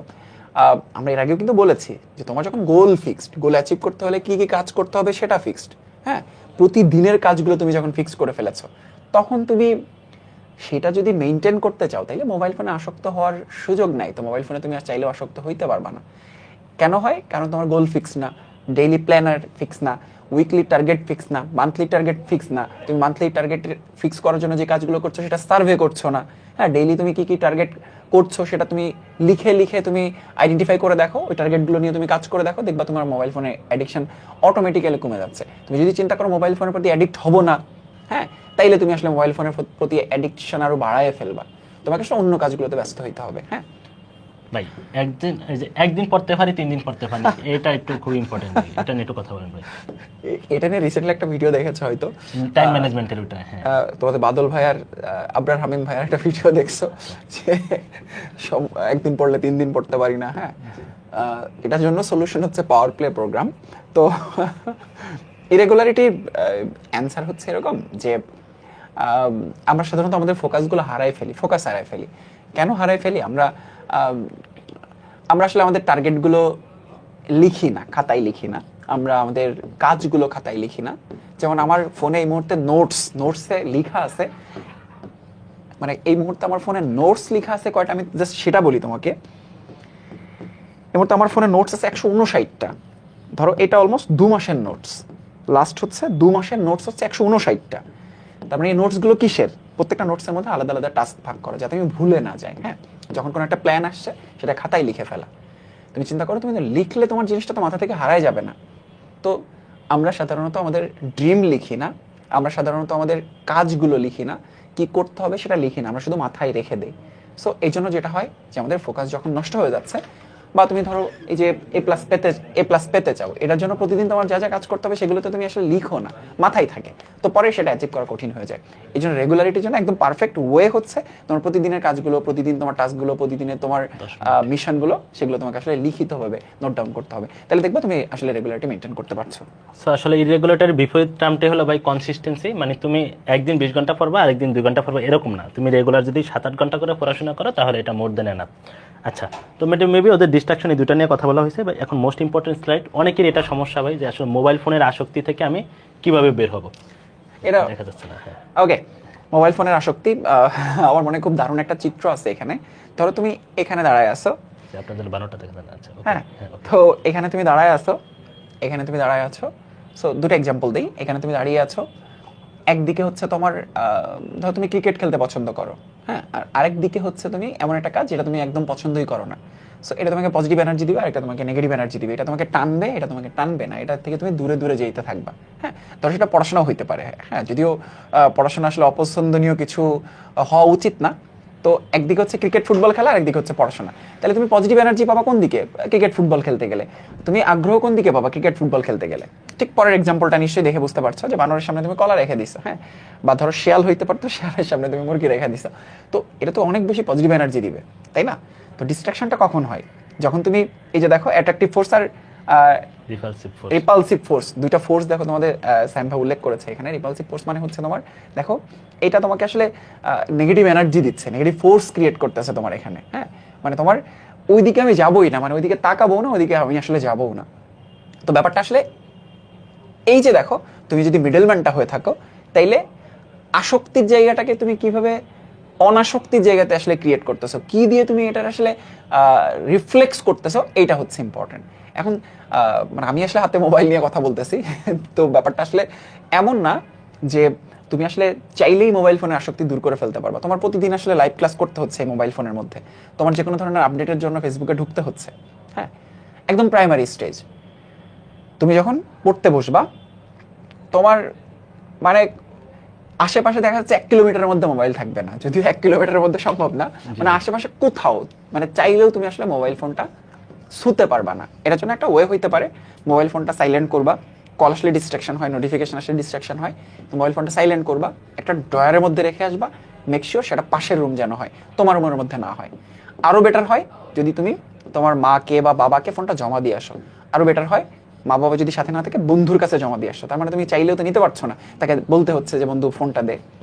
আমরা এর আগেও কিন্তু বলেছি যে তোমার যখন গোল ফিক্সড, গোল অ্যাচিভ করতে হলে কি কি কাজ করতে হবে সেটা ফিক্সড, হ্যাঁ, প্রতিদিনের কাজগুলো তুমি যখন ফিক্স করে ফেলেছো, তখন তুমি সেটা যদি মেনটেন করতে চাও তাহলে মোবাইল ফোনে আসক্ত হওয়ার সুযোগ নাই। তো মোবাইল ফোনে তুমি আর চাইলেও আসক্ত হইতে পারবা না। কেন হয়? কারণ তোমার গোল ফিক্স না, ডেইলি প্ল্যানার ফিক্স না, উইকলি টার্গেট ফিক্স না, মান্থলি টার্গেট ফিক্স না। তুমি মান্থলি টার্গেট ফিক্স করার জন্য যে কাজগুলো করছো সেটা সার্ভে করছো না, হ্যাঁ, ডেইলি তুমি কি কি টার্গেট করছো সেটা তুমি লিখে লিখে তুমি আইডেন্টিফাই করে দেখো, ওই টার্গেটগুলো নিয়ে তুমি কাজ করে দেখো, দেখবা তোমার মোবাইল ফোনে অ্যাডিকশন অটোমেটিক্যালি কমে যাচ্ছে। তুমি যদি চিন্তা করো মোবাইল ফোনের প্রতি অ্যাডিক্ট হবো না, হ্যাঁ, তাইলে তুমি আসলে মোবাইল ফোনের প্রতি অ্যাডিকশন আরো বাড়ায় ফেলবা, তোমাকে আসলে অন্য কাজগুলোতে ব্যস্ত হইতে হবে। হ্যাঁ ভাই, একদিন পড়তে পারি 3 দিন পড়তে পারি, এটা একটু খুব ইম্পর্টেন্ট, এটা নিয়ে একটু কথা বলেন ভাই। এটা নিয়ে রিসেন্টলি একটা ভিডিও দেখেছো হয়তো, টাইম ম্যানেজমেন্টের ওটা। হ্যাঁ, তোমাদের বাদল ভাই আর আবরার হামিম ভাইয়ার একটা ভিডিও দেখছো যে একদিন পড়লে 3 দিন পড়তে পারি না। হ্যাঁ, এটার জন্য সলিউশন হচ্ছে পাওয়ার প্লে প্রোগ্রাম। তো ইরেগুলারিটির অ্যান্সার হচ্ছে এরকম যে আমরা সাধারণত আমাদের ফোকাস হারাই ফেলি। কেন হারাই ফেলি? আমরা আসলে আমাদের টার্গেটগুলো লিখি না, খাতায় লিখি না, আমরা আমাদের কাজগুলো খাতায় লিখি না। যেমন আমার ফোনে এই মুহূর্তে নোটসে লেখা আছে, মানে এই মুহূর্তে আমার ফোনে নোটস লেখা আছে কয়টা, আমি জাস্ট সেটা বলি তোমাকে। এই মুহূর্তে আমার ফোনে নোটস আছে 159টা। ধরো এটা অলমোস্ট 2 মাসের নোটস, লাস্ট হচ্ছে 2 মাসের নোটস হচ্ছে 159টা। তার মানে এই নোটসগুলো কিসের? প্রত্যেকটা নোটসের মধ্যে আলাদা আলাদা টাস্ক ভাগ করা, যাতে আমি ভুলে না যাই। হ্যাঁ, যখন কোনো একটা প্ল্যান আসছে সেটা খাতায় লিখে ফেলা। তুমি চিন্তা করো, তুমি লিখলে তোমার জিনিসটা তো মাথা থেকে হারাই যাবে না। তো আমরা সাধারণত আমাদের ড্রিম লিখি না, আমরা সাধারণত আমাদের কাজগুলো লিখি না, কি করতে হবে সেটা লিখি না, আমরা শুধু মাথায় রেখে দিই। সো এই জন্য যেটা হয় যে আমাদের ফোকাস যখন নষ্ট হয়ে যাচ্ছে, বা তুমি ধরো এই যে এ প্লাস পেতে চাও, এটার জন্য প্রতিদিন তোমার যা যা কাজ করতে হবে সেগুলো তো তুমি আসলে লিখো না, মাথায় থাকে, তো পরে সেটা অ্যাচিভ করা কঠিন হয়ে যায়। এই জন্য রেগুলারিটির জন্য একদম পারফেক্ট ওয়ে হচ্ছে তোমার প্রতিদিনের কাজগুলো, প্রতিদিন তোমার টাস্কগুলো, প্রতিদিনের তোমার মিশনগুলো, সেগুলো তোমাকে আসলে লিখিতভাবে নোট ডাউন করতে হবে। তাহলে দেখবে তুমি আসলে রেগুলারিটি মেনটেন করতে পারছো। সো আসলে ইরেগুলারিটির বিপরীত টার্মটি হলো ভাই কনসিস্টেন্সি। মানে তুমি একদিন 20 ঘন্টা পড়বা, আরেকদিন 2 ঘন্টা পড়বা, এরকম না। তুমি রেগুলার যদি 7-8 ঘন্টা করে পড়াশোনা করো তাহলে এটা মোর দেন এনাফ। আচ্ছা, তো মেবি ওদের ডিস্ট্রাকশন এই দুটো নিয়ে কথা বলা হয়েছে। এখন মোস্ট ইম্পর্টেন্ট স্লাইড, অনেকের এটা সমস্যা ভাই যে আসলে মোবাইল ফোনের আসক্তি থেকে আমি কিভাবে বের হব, এটা দেখা যাচ্ছে না। হ্যাঁ, ওকে, মোবাইল ফোনের আসক্তি, আমার মনে খুব দারুণ একটা চিত্র আছে এখানে। ধরো তুমি এখানে দাঁড়ায় আছো, আপনাদের 12টা দেখা যাচ্ছে। আচ্ছা, হ্যাঁ, তো এখানে তুমি দাঁড়ায় আছো, সো দুটো এক্সাম্পল দিই। এখানে তুমি দাঁড়িয়ে আছো, একদিকে হচ্ছে তোমার ধরো তুমি ক্রিকেট খেলতে পছন্দ করো, হ্যাঁ, আর আরেক দিকে হচ্ছে তুমি এমন একটা কাজ যেটা তুমি একদম পছন্দই করো না। সো এটা তোমাকে পজিটিভ এনার্জি দিবে, আর এটা তোমাকে নেগেটিভ এনার্জি দিবে। এটা তোমাকে টানবে, এটা তোমাকে টানবে না, এটা থেকে তুমি দূরে দূরে যেতে থাকবা। হ্যাঁ, ধরো সেটা পড়াশোনাও হইতে পারে, হ্যাঁ, যদিও পড়াশোনা আসলে অপছন্দনীয় কিছু হওয়া উচিত না। তো একদিকে হচ্ছে ক্রিকেট ফুটবল খেলা, আর একদিকে হচ্ছে পড়াশোনা। তাহলে তুমি পজিটিভ এনার্জি পাবা কোন দিকে? ক্রিকেট ফুটবল খেলতে গেলে। তুমি আগ্রহ কোন দিকে পাবা? ক্রিকেট ফুটবল খেলতে গেলে। ঠিক পরের এক্সাম্পলটা নিশ্চয়ই দেখে বুঝতে পারছো যে বানরের সামনে তুমি কলা রেখে দিছো, হ্যাঁ, বা ধরো শিয়াল হইতে পারতো, শিয়ালের সামনে তুমি মুরগি রেখে দিছো। তো এটা তো অনেক বেশি পজিটিভ এনার্জি দিবে, তাই না? তো ডিস্ট্রাকশনটা কখন হয়? যখন তুমি এই যে দেখো অ্যাট্রাকটিভ ফোর্স আর রিপালসিভ ফোর্স, দুইটা ফোর্স দেখো তোমাদের স্যাম ভাই উল্লেখ করেছে এখানে। রিপালসিভ ফোর্স মানে হচ্ছে তোমার, দেখো এটা তোমাকে আসলে নেগেটিভ এনার্জি দিচ্ছে, নেগেটিভ ফোর্স ক্রিয়েট করতেছে তোমার এখানে। হ্যাঁ, মানে তোমার ওইদিকে আমি যাবোই না, মানে ওইদিকে তাকাবো না, ওইদিকে আমি আসলে যাবো না। তো ব্যাপারটা আসলে এই যে দেখো, তুমি যদি মিডলম্যানটা হয়ে থাকো, তাইলে আসক্তির জায়গাটাকে তুমি কিভাবে অনাসক্তির জায়গাতে আসলে ক্রিয়েট করতেছো, কি দিয়ে তুমি এটার আসলে রিফ্লেক্স করতেছো, এইটা হচ্ছে ইম্পর্টেন্ট। এখন মানে আমি আসলে হাতে মোবাইল নিয়ে কথা বলতেছি, তো ব্যাপারটা আসলে এমন না যে তুমি আসলে চাইলেই মোবাইল ফোনের আসক্তি দূর করে ফেলতে পারবা। তোমার প্রতিদিন আসলে লাইভ ক্লাস করতে হচ্ছে এই মোবাইল ফোনের মধ্যে, তোমার যে কোনো ধরনের আপডেটের জন্য ফেসবুকে ঢুকতে হচ্ছে। হ্যাঁ, একদম প্রাইমারি স্টেজ। তুমি যখন পড়তে বসবা, তোমার মানে আশেপাশে দেখা যাচ্ছে 1 কিলোমিটারের মধ্যে মোবাইল থাকবে না, যদিও 1 কিলোমিটারের মধ্যে সম্ভব না, মানে আশেপাশে কোথাও মানে চাইলেও তুমি আসলে মোবাইল ফোনটা ছুতে পারবা না। এটার জন্য একটা ওয়ে হইতে পারে, মোবাইল ফোনটা সাইলেন্ট করবা, কল আসলে ডিস্ট্রাকশন হয়, নোটিফিকেশন আসলে ডিস্ট্রাকশন হয়, মোবাইল ফোনটা সাইলেন্ট করবা, একটা ড্রয়ারের মধ্যে রেখে আসবা, মেক শিওর সেটা পাশের রুম যেন হয়, তোমার রুমের মধ্যে না হয়। আরো বেটার হয় যদি তুমি তোমার মাকে বা বাবাকে ফোনটা জমা দিয়ে আসো, আরো বেটার হয় মা বাবা যদি সাথে না থাকে বন্ধুর কাছে জমা দিয়ে আসো, তার মানে তুমি চাইলেও তো নিতে পারছো না, তাকে বলতে হচ্ছে যে বন্ধু ফোনটা দে।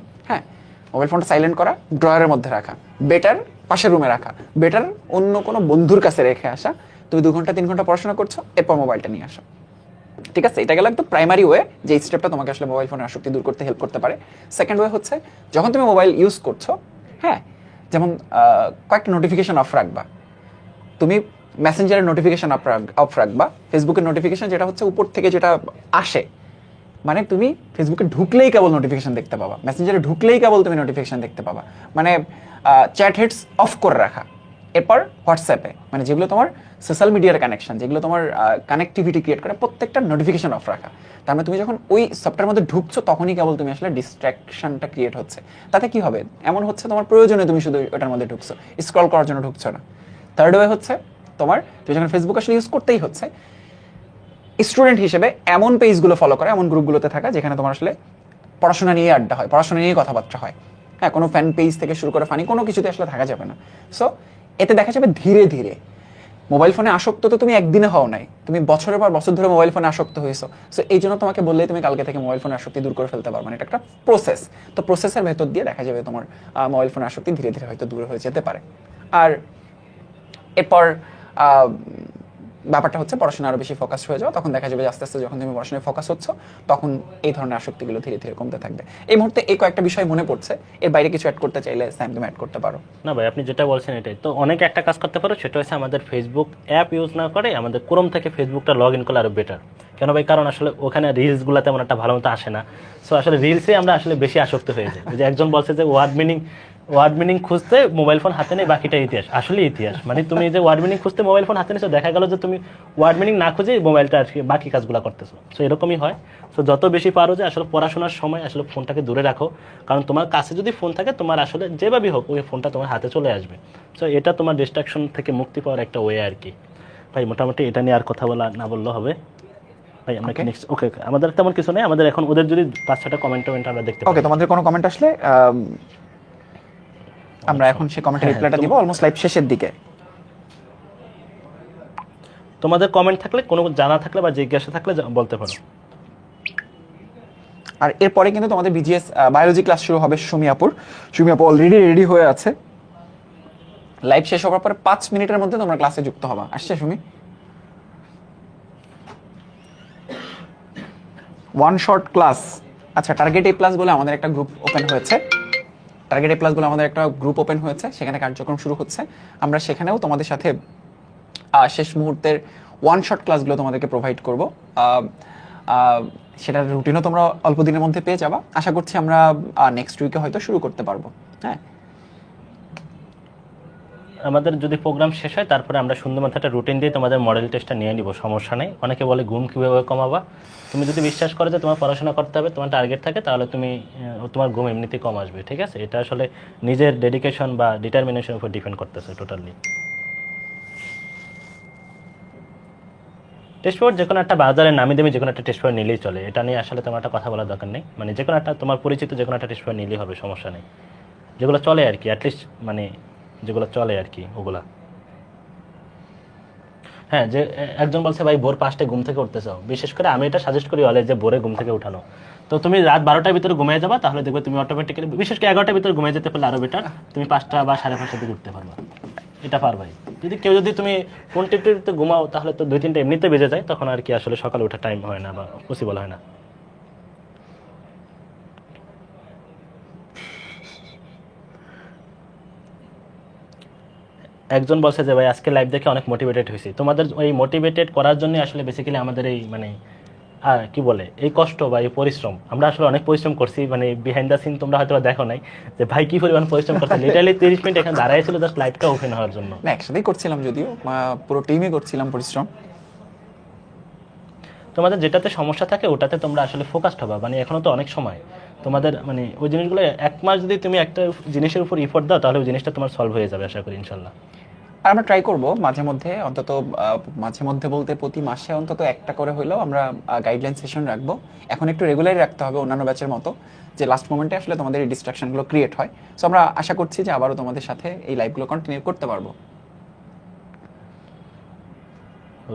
হ্যাঁ, মোবাইল ফোনটা সাইলেন্ট করা, ড্রয়ারের মধ্যে রাখা, বেটার পাশের রুমে রাখা, বেটার অন্য কোনো বন্ধুর কাছে রেখে আসা। তুমি 2 ঘন্টা 3 ঘন্টা পড়াশোনা করছো, এরপর মোবাইলটা নিয়ে আসো। ঠিক আছে, এটা গেল একদম প্রাইমারি ওয়ে, যে স্টেপটা তোমাকে আসলে মোবাইল ফোনের আসক্তি দূর করতে হেল্প করতে পারে। সেকেন্ড ওয়ে হচ্ছে যখন তুমি মোবাইল ইউজ করছো, হ্যাঁ, যেমন কয়েকটা নোটিফিকেশন অফ রাখবা, তুমি মেসেঞ্জারের নোটিফিকেশন অফ রাখবা, ফেসবুকের নোটিফিকেশন যেটা হচ্ছে উপর থেকে যেটা আসে, মানে তুমি ফেসবুকে ঢুকলেই কেবল নোটিফিকেশন দেখতে পাবা, মেসেঞ্জারে ঢুকলেই কেবল তুমি নোটিফিকেশন দেখতে পাবা, মানে চ্যাট হেডস অফ করে রাখা। এরপর হোয়াটসঅ্যাপে মানে যেগুলো তোমার সোশ্যাল মিডিয়ার কানেকশন, যেগুলো তোমার কানেক্টিভিটি ক্রিয়েট করে, প্রত্যেকটা নোটিফিকেশন অফ রাখা। তার মানে তুমি যখন ওই সফটওয়্যারের মধ্যে ঢুকছো তখনই কেবল তুমি আসলে ডিস্ট্রাকশনটা ক্রিয়েট হচ্ছে। তাতে কি হবে, এমন হচ্ছে তোমার প্রয়োজনে তুমি শুধু ওটার মধ্যে ঢুকছো, স্ক্রল করার জন্য ঢুকছো না। থার্ড ওয়ে হচ্ছে তোমার, তুমি যখন ফেসবুক আসলে ইউজ করতেই হচ্ছে, স্টুডেন্ট হিসেবে এমন পেজগুলো ফলো করা, এমন গ্রুপগুলোতে থাকা যেখানে তোমার আসলে পড়াশোনা নিয়ে আড্ডা হয়, পড়াশোনা নিয়ে কথাবার্তা হয়। হ্যাঁ, কোনো ফ্যান পেজ থেকে শুরু করে ফানি কোনো কিছুতে আসলে থাকা যাবে না। সো এতে দেখা যাবে ধীরে ধীরে মোবাইল ফোনে আসক্ত তো তুমি একদিনে হও নাই, তুমি বছরের পর বছর ধরে মোবাইল ফোনে আসক্ত হয়েছো। সো এই জন্য তোমাকে বললেই তুমি কালকে থেকে মোবাইল ফোনে আসক্তি দূর করে ফেলতে পারবে না, এটা একটা প্রসেস। তো প্রসেসের ভেতর দিয়ে দেখা যাবে তোমার মোবাইল ফোনে আসক্তি ধীরে ধীরে হয়তো দূর হয়ে যেতে পারে। আর এরপর ব্যাপারটা হচ্ছে পড়াশোনা আরো বেশি ফোকাস হয়ে যাও, তখন দেখা যাবে যে আস্তে আস্তে যখন তুমি পড়াশোনায় ফোকাস হচ্ছ তখন এই ধরনের আসক্তিগুলো ধীরে ধীরে কমতে থাকবে। এই মুহূর্তে এই কয়েকটা বিষয় মনে পড়ছে, এর বাইরে কিছু অ্যাড করতে চাইলে স্যাম তুমি অ্যাড করতে পারো। না ভাই, আপনি যেটা বলছেন এটাই তো। অনেক একটা কাজ করতে পারো, সেটা হচ্ছে আমাদের ফেসবুক অ্যাপ ইউজ না করে আমাদের ক্রোম থেকে ফেসবুকটা লগ ইন করলে আরো বেটার। কেন ভাই, কারণ আসলে ওখানে রিলসগুলো তেমন একটা ভালো মতো আসে না। সো আসলে রিলসে আমরা আসলে বেশি আসক্ত হয়ে যাই। যে একজন বলছে যে ওয়ার্ড মিনিং খুঁজতে মোবাইল ফোন হাতে নেই, বাকিটা ইতিহাস। আসলে ইতিহাস মানে তুমি যে ওয়ার্ড মিনিং খুঁজতে মোবাইল ফোন হাতে নিছো, দেখা গেল যে তুমি ওয়ার্ড মিনিং না খুঁজে মোবাইলটা আর কি বাকি কাজগুলো করতেছো। সো এরকমই হয়। সো যত বেশি পারো যে আসলে পড়াশোনার সময় আসলে ফোনটাকে দূরে রাখো, কারণ তোমার কাছে যদি ফোন থাকে তোমার আসলে যেভাবেই হোক ওই ফোনটা তোমার হাতে চলে আসবে। সো এটা তোমার ডিস্ট্রাকশন থেকে মুক্তি পাওয়ার একটা ওয়ে আর কি। ভাই মোটামুটি এটা নিয়ে আর কথা বলা না বললেও হবে। ভাই আমরা নেক্সট ওকে, আমাদের তেমন কিছু নেই, আমাদের এখন ওদের যদি 5-6টা কমেন্ট আমরা দেখতে পাই। ওকে, তোমাদের কোনো কমেন্ট আসলে আমরা এখন সেই কমেন্টের রিপ্লাইটা দিব অলমোস্ট লাইভ শেষের দিকে। তোমাদের কমেন্ট থাকলে, কোনো জানা থাকলে বা জিজ্ঞাসা থাকলে বলতে পারো। আর এরপরে কিন্তু তোমাদের বিজিএস বায়োলজি ক্লাস শুরু হবে সুমি আপু অলরেডি রেডি হয়ে আছে। লাইভ শেষ হওয়ার পরে 5 মিনিটের মধ্যে তোমরা ক্লাসে যুক্ত হবা। আসছে সুমি? One short class. আচ্ছা, টার্গেট এ প্লাস বলে আমাদের একটা গ্রুপ ওপেন হয়েছে, সেখানে কার্যক্রম শুরু হচ্ছে। আমরা সেখানেও তোমাদের সাথে শেষ মুহূর্তের ওয়ান শট ক্লাসগুলো তোমাদেরকে প্রোভাইড করব। সেটার রুটিনও তোমরা অল্প দিনের মধ্যে পেয়ে যাবা। আশা করছি আমরা নেক্সট উইকে হয়তো শুরু করতে পারবো। হ্যাঁ, আমাদের যদি প্রোগ্রাম শেষ হয় তারপরে আমরা সুন্দর মতো একটা রুটিন দিয়ে তোমাদের মডেল টেস্টটা নিয়ে নিব, সমস্যা নেই। অনেকে বলে ঘুম কীভাবে কমাবা, তুমি যদি বিশ্বাস করো যে তোমার পড়াশোনা করতে হবে, তোমার টার্গেট থাকে, তাহলে তুমি তোমার ঘুম এমনিতেই কম আসবে। ঠিক আছে, এটা আসলে নিজের ডেডিকেশন বা ডিটারমিনেশনের উপর ডিপেন্ড করতেছে টোটালি। টেস্ট পেপার যে কোনো একটা বাজারের নামি দামি যে কোনো একটা টেস্ট পেপার নিলেই চলে, এটা নিয়ে আসলে তোমার একটা কথা বলার দরকার নেই। মানে যে কোনো একটা তোমার পরিচিত যে কোনো একটা টেস্ট পেপার নিলেই হবে, সমস্যা নেই। যেগুলো চলে আর কি, অ্যাটলিস্ট মানে যেগুলো চলে আর কি ওগুলা। হ্যাঁ, যে একজন বলছে ভাই ভোর 5টায় ঘুম থেকে উঠতে চাও, বিশেষ করে আমি এটা সাজেস্ট করি হলে যে ভোরে ঘুম থেকে উঠানো। তো তুমি রাত 12টার ভিতরে ঘুমিয়ে যাবা, তাহলে দেখবে তুমি অটোমেটিক্যালি, বিশেষ করে 11টার ভিতরে ঘুমিয়ে যেতে পারলে আরো বেটার, তুমি 5টা বা 5:30টার দিকে উঠতে পারবা। এটা পারবাই। যদি তুমি ফোন টিপতে ঘুমাও তাহলে তো 2-3টা এমনিতে বেজে যায়, তখন আর কি আসলে সকালে ওঠার টাইম হয় না বা পসিবল হয় না। একজন বলছে যে ভাই আজকে লাইভ দেখে অনেক মোটিভেটেড হয়েছি। তোমাদের ওই মোটিভেটেড করার জন্য আসলে বেসিক্যালি আমাদের এই মানে কি বলে এই কষ্ট বা এই পরিশ্রম, আমরা আসলে অনেক পরিশ্রম করছি। মানে বিহাইন্ড দ্য সিন তোমরা হয়তো দেখো নাই যে ভাই কি পরিমাণ পরিশ্রম করছে। লিটারালি 30 মিনিট এখানে দাঁড়াইছিল জাস্ট লাইভটা ওপেন হওয়ার জন্য। না, একসাথেই করছিলাম, যদিও পুরো টিমই করছিলাম পরিশ্রম। তোমাদের যেটাতে সমস্যা থাকে ওটাতে তোমরা আসলে ফোকাসড হবা, মানে এখনো তো অনেক সময়। তোমাদের মানে ওই জিনিসগুলো 1 মাস যদি তুমি একটা জিনিসের উপর ইফোর্ট দাও তাহলে ওই জিনিসটা তোমার সলভ হয়ে যাবে আশা করি ইনশাল্লাহ। আর আমরা ট্রাই করব মাঝে মধ্যে অন্তত মাঝে মধ্যে বলতে প্রতি মাসে অন্তত একটা করে হইলেও আমরা গাইডলাইন সেশন রাখবো। এখন একটু রেগুলারই রাখতে হবে অন্যান্য ব্যাচের মতো, যে লাস্ট মোমেন্টে আসলে তোমাদের এই ডিস্ট্রাকশনগুলো ক্রিয়েট হয়। সো আমরা আশা করছি যে আবারও তোমাদের সাথে এই লাইভগুলো কন্টিনিউ করতে পারবো।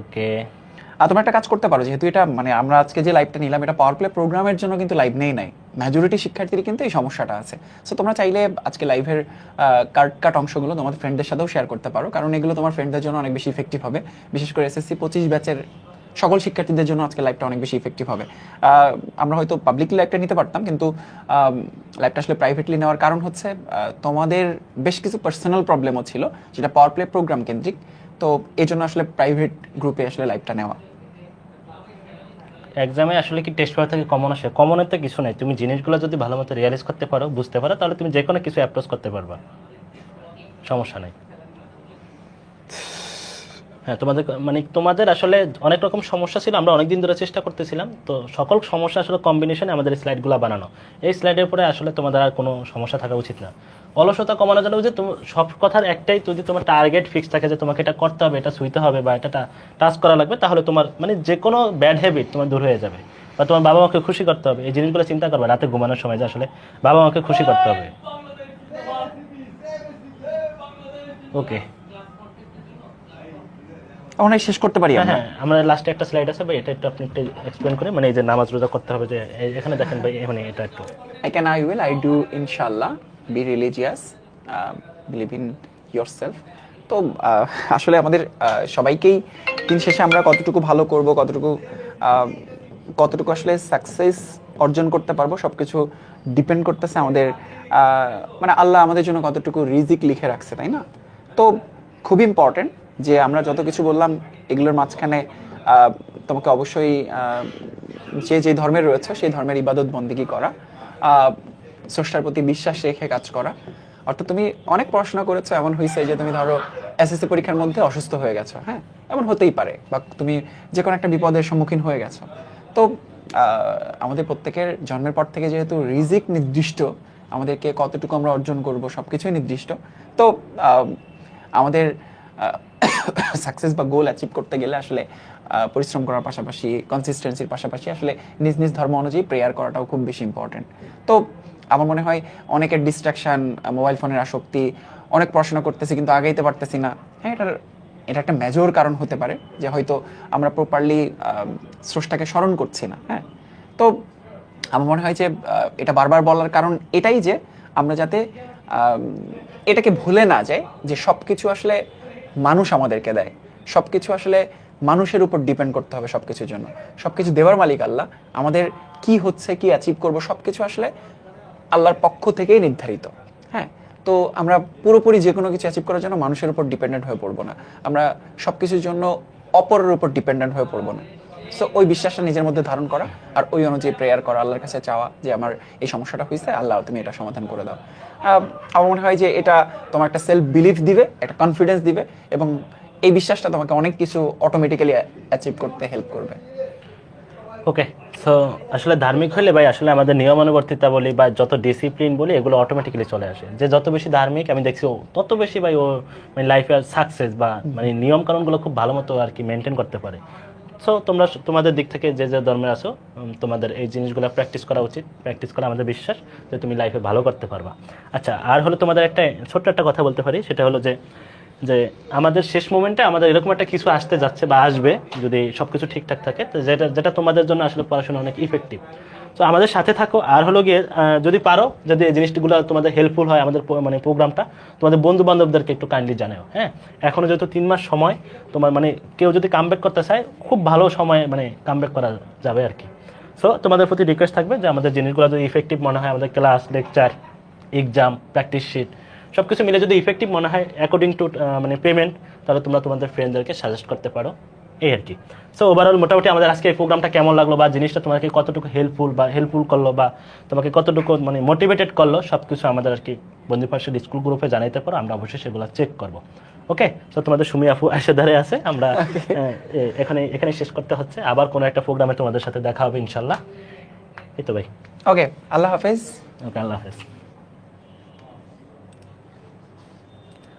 ওকে, আর তোমরা একটা কাজ করতে পারো, যেহেতু এটা মানে আমরা আজকে যে লাইভটা নিলাম এটা পাওয়ার প্লে প্রোগ্রামের জন্য কিন্তু লাইভ নেই নাই, মেজরিটি শিক্ষার্থীর কিন্তু এই সমস্যাটা আছে। সো তোমরা চাইলে আজকে লাইভের কাট অংশগুলো তোমাদের ফ্রেন্ডদের সাথেও শেয়ার করতে পারো, কারণ এগুলো তোমার ফ্রেন্ডদের জন্য অনেক বেশি ইফেক্টিভ হবে। বিশেষ করে এসএসসি 25 ব্যাচের সকল শিক্ষার্থীদের জন্য আজকে লাইভটা অনেক বেশি ইফেক্টিভ হবে। আমরা হয়তো পাবলিকলি লাইভটা নিতে পারতাম, কিন্তু লাইভটা আসলে প্রাইভেটলি নেওয়ার কারণ হচ্ছে তোমাদের বেশ কিছু পার্সোনাল প্রবলেমও ছিল, যেটা পাওয়ার প্লে প্রোগ্রাম কেন্দ্রিক। তো এই জন্য আসলে প্রাইভেট গ্রুপে আসলে লাইভটা নেওয়া। এক্সামে আসলে কি টেস্ট পেপার থেকে কমন আসে? কমনের তো কিছু নেই, তুমি জিনিসগুলো যদি ভালো মতো রিয়ালাইজ করতে পারো, বুঝতে পারো, তাহলে তুমি যে কোনো কিছু অ্যাপ্রোচ করতে পারবা, সমস্যা নেই। হ্যাঁ, তোমাদের আসলে অনেক রকম সমস্যা ছিল, আমরা অনেকদিন ধরে চেষ্টা করতেছিলাম, তো সকল সমস্যা আসলে কম্বিনেশনে আমাদের স্লাইডগুলো বানানো। এই স্লাইডের পরে আসলে তোমাদের আর কোনো সমস্যা থাকা উচিত না। অলসতা কমানোর জন্য যে সব কথার একটাই, যদি তোমার টার্গেট ফিক্স থাকে যে তোমাকে এটা করতে হবে, এটা ছুঁইতে হবে বা এটা টাচ করা লাগবে, তাহলে তোমার মানে যে কোনো ব্যাড হ্যাবিট তোমার দূর হয়ে যাবে। বা তোমার বাবা মাকে খুশি করতে হবে, এই জিনিসগুলো চিন্তা করবে রাতে ঘুমানোর সময় যে আসলে বাবা মাকে খুশি করতে হবে। ওকে, আমরা শেষ করতে পারি। হ্যাঁ, আমরা লাস্টে একটা স্লাইড আছে ভাই, এটা একটু আপনি একটু এক্সপ্লেন করে, মানে এই যে নামাজ রোজা করতে হবে, যে এখানে দেখেন ভাই, মানে এটা একটু I do inshallah be religious, believe in yourself। তো আসলে আমাদের সবাইকেই দিন শেষে আমরা কতটুকু ভালো করব, কতটুকু আসলে সাকসেস অর্জন করতে পারবো, সবকিছু ডিপেন্ড করতেছে আমাদের মানে আল্লাহ আমাদের জন্য কতটুকু রিজিক লিখে রাখছে, তাই না? তো খুব ইম্পর্টেন্ট যে আমরা যত কিছু বললাম এগুলোর মাঝখানে তোমাকে অবশ্যই যে ধর্মের রয়েছে সেই ধর্মের ইবাদত বন্দেগী করা, স্রষ্টার প্রতি বিশ্বাস রেখে কাজ করা। অর্থাৎ তুমি অনেক পড়াশোনা করেছো, এমন হয়েছে যে তুমি ধরো এসএসসি পরীক্ষার মধ্যে অসুস্থ হয়ে গেছো, হ্যাঁ, এমন হতেই পারে, বা তুমি যে কোনো একটা বিপদের সম্মুখীন হয়ে গেছো। তো আমাদের প্রত্যেকের জন্মের পর থেকে যেহেতু রিজিক নির্দিষ্ট, আমাদেরকে কতটুকু আমরা অর্জন করব সবকিছুই নির্দিষ্ট। তো আমাদের সাকসেস বা গোল অ্যাচিভ করতে গেলে আসলে পরিশ্রম করার পাশাপাশি, কনসিস্টেন্সির পাশাপাশি আসলে নিজ নিজ ধর্ম অনুযায়ী প্রেয়ার করাটাও খুব বেশি ইম্পর্টেন্ট। তো আমার মনে হয় অনেকের ডিস্ট্রাকশন, মোবাইল ফোনের আসক্তি, অনেক পড়াশোনা করতেছি কিন্তু আগাইতে পারতেছি না, হ্যাঁ, এটা একটা মেজর কারণ হতে পারে যে হয়তো আমরা প্রপারলি স্রষ্টাকে স্মরণ করছি না। হ্যাঁ, তো আমার মনে হয় যে এটা বারবার বলার কারণ এটাই যে আমরা যাতে এটাকে ভুলে না যাই যে সব কিছু আসলে মানুষ আমাদেরকে দেয়, সব কিছু আসলে মানুষের উপর ডিপেন্ড করতে হবে সব কিছুর জন্য। সব কিছু দেওয়ার মালিক আল্লাহ, আমাদের কি হচ্ছে, কি অ্যাচিভ করবো, সব কিছু আসলে আল্লাহর পক্ষ থেকেই নির্ধারিত। হ্যাঁ, তো আমরা পুরোপুরি যে কোনো কিছু অ্যাচিভ করার জন্য মানুষের উপর ডিপেন্ডেন্ট হয়ে পড়বো না, আমরা সব কিছুর জন্য অপরের উপর ডিপেন্ডেন্ট হয়ে পড়বো না। সো ওই বিশ্বাসটা নিজের মধ্যে ধারণ করা আর ওই অনুযায়ী প্রেয়ার করা, আল্লাহর কাছে চাওয়া যে আমার এই সমস্যাটা হয়েছে, আল্লাহ তুমি এটা সমাধান করে দাও। আমার মনে হয় যে এটা তোমার একটা সেলফ বিলিফ দিবে, একটা কনফিডেন্স দিবে, এবং এই বিশ্বাসটা তোমাকে অনেক কিছু অটোমেটিক্যালি অ্যাচিভ করতে হেল্প করবে। ওকে, সো আসলে ধার্মিক হলে ভাই আসলে আমাদের নিয়মানুবর্তিতা বলি বা যত ডিসিপ্লিন বলি এগুলো অটোমেটিক্যালি চলে আসে। যে যত বেশি ধার্মিক আমি দেখছি তত বেশি ভাই ও মানে লাইফে সাকসেস বা মানে নিয়ম কানুনগুলো খুব ভালো মতো আর কি মেনটেন করতে পারে। সো তোমাদের দিক থেকে যে ধর্মে আছো তোমাদের এই জিনিসগুলো প্র্যাকটিস করা উচিত, প্র্যাকটিস করা আমাদের বিশ্বাস যে তুমি লাইফে ভালো করতে পারবা। আচ্ছা, আর হলো তোমাদের একটা ছোট্ট একটা কথা বলতে পারি, সেটা হলো যে আমাদের শেষ মোমেন্টে আমাদের এরকম একটা কিছু আসতে যাচ্ছে বা আসবে, যদি সবকিছু ঠিকঠাক থাকে, তো যেটা তোমাদের জন্য আসলে পড়াশোনা অনেক ইফেক্টিভ। তো আমাদের সাথে থাকো। আর হলো গিয়ে যদি পারো, যদি এই জিনিসগুলো তোমাদের হেল্পফুল হয়, আমাদের মানে প্রোগ্রামটা তোমাদের বন্ধু বান্ধবদেরকে একটু কাইন্ডলি জানাও। হ্যাঁ, এখনো যেহেতু 3 মাস সময় তোমার, মানে কেউ যদি কামব্যাক করতে চায় খুব ভালো সময় মানে কামব্যাক করা যাবে আর কি। সো তোমাদের প্রতি রিকোয়েস্ট থাকবে যে আমাদের জিনিসগুলো যদি ইফেক্টিভ মনে হয়, আমাদের class, lecture, exam, practice sheet সব কিছু মিলে যদি ইফেক্টিভ মনে হয় অ্যাকর্ডিং টু মানে পেমেন্ট, তাহলে তোমরা তোমাদের ফ্রেন্ডদেরকে সাজেস্ট করতে পারো, এই আর কি। সো ওভারঅল মোটামুটি আমাদের আজকে এই প্রোগ্রামটা কেমন লাগলো বা জিনিসটা তোমাকে কতটুকু হেল্পফুল করলো বা তোমাকে কতটুকু মানে মোটিভেটেড করলো, সব কিছু আমাদের আর কি বন্ধু পার্ষদ স্কুল গ্রুপে জানাইতে পারো, আমরা অবশ্যই সেগুলো চেক করবো। ওকে, সো তোমাদের সুমি আপু এসে ধারে আছে, আমরা এখানে শেষ করতে হচ্ছে। আবার কোনো একটা প্রোগ্রামে তোমাদের সাথে দেখা হবে ইনশাল্লাহ। এই তো ভাই। ওকে, আল্লাহ হাফেজ। ওকে, আল্লাহ হাফেজ।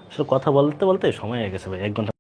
আসলে কথা বলতে বলতে সময় হয়ে গেছে ভাই, 1 ঘন্টা।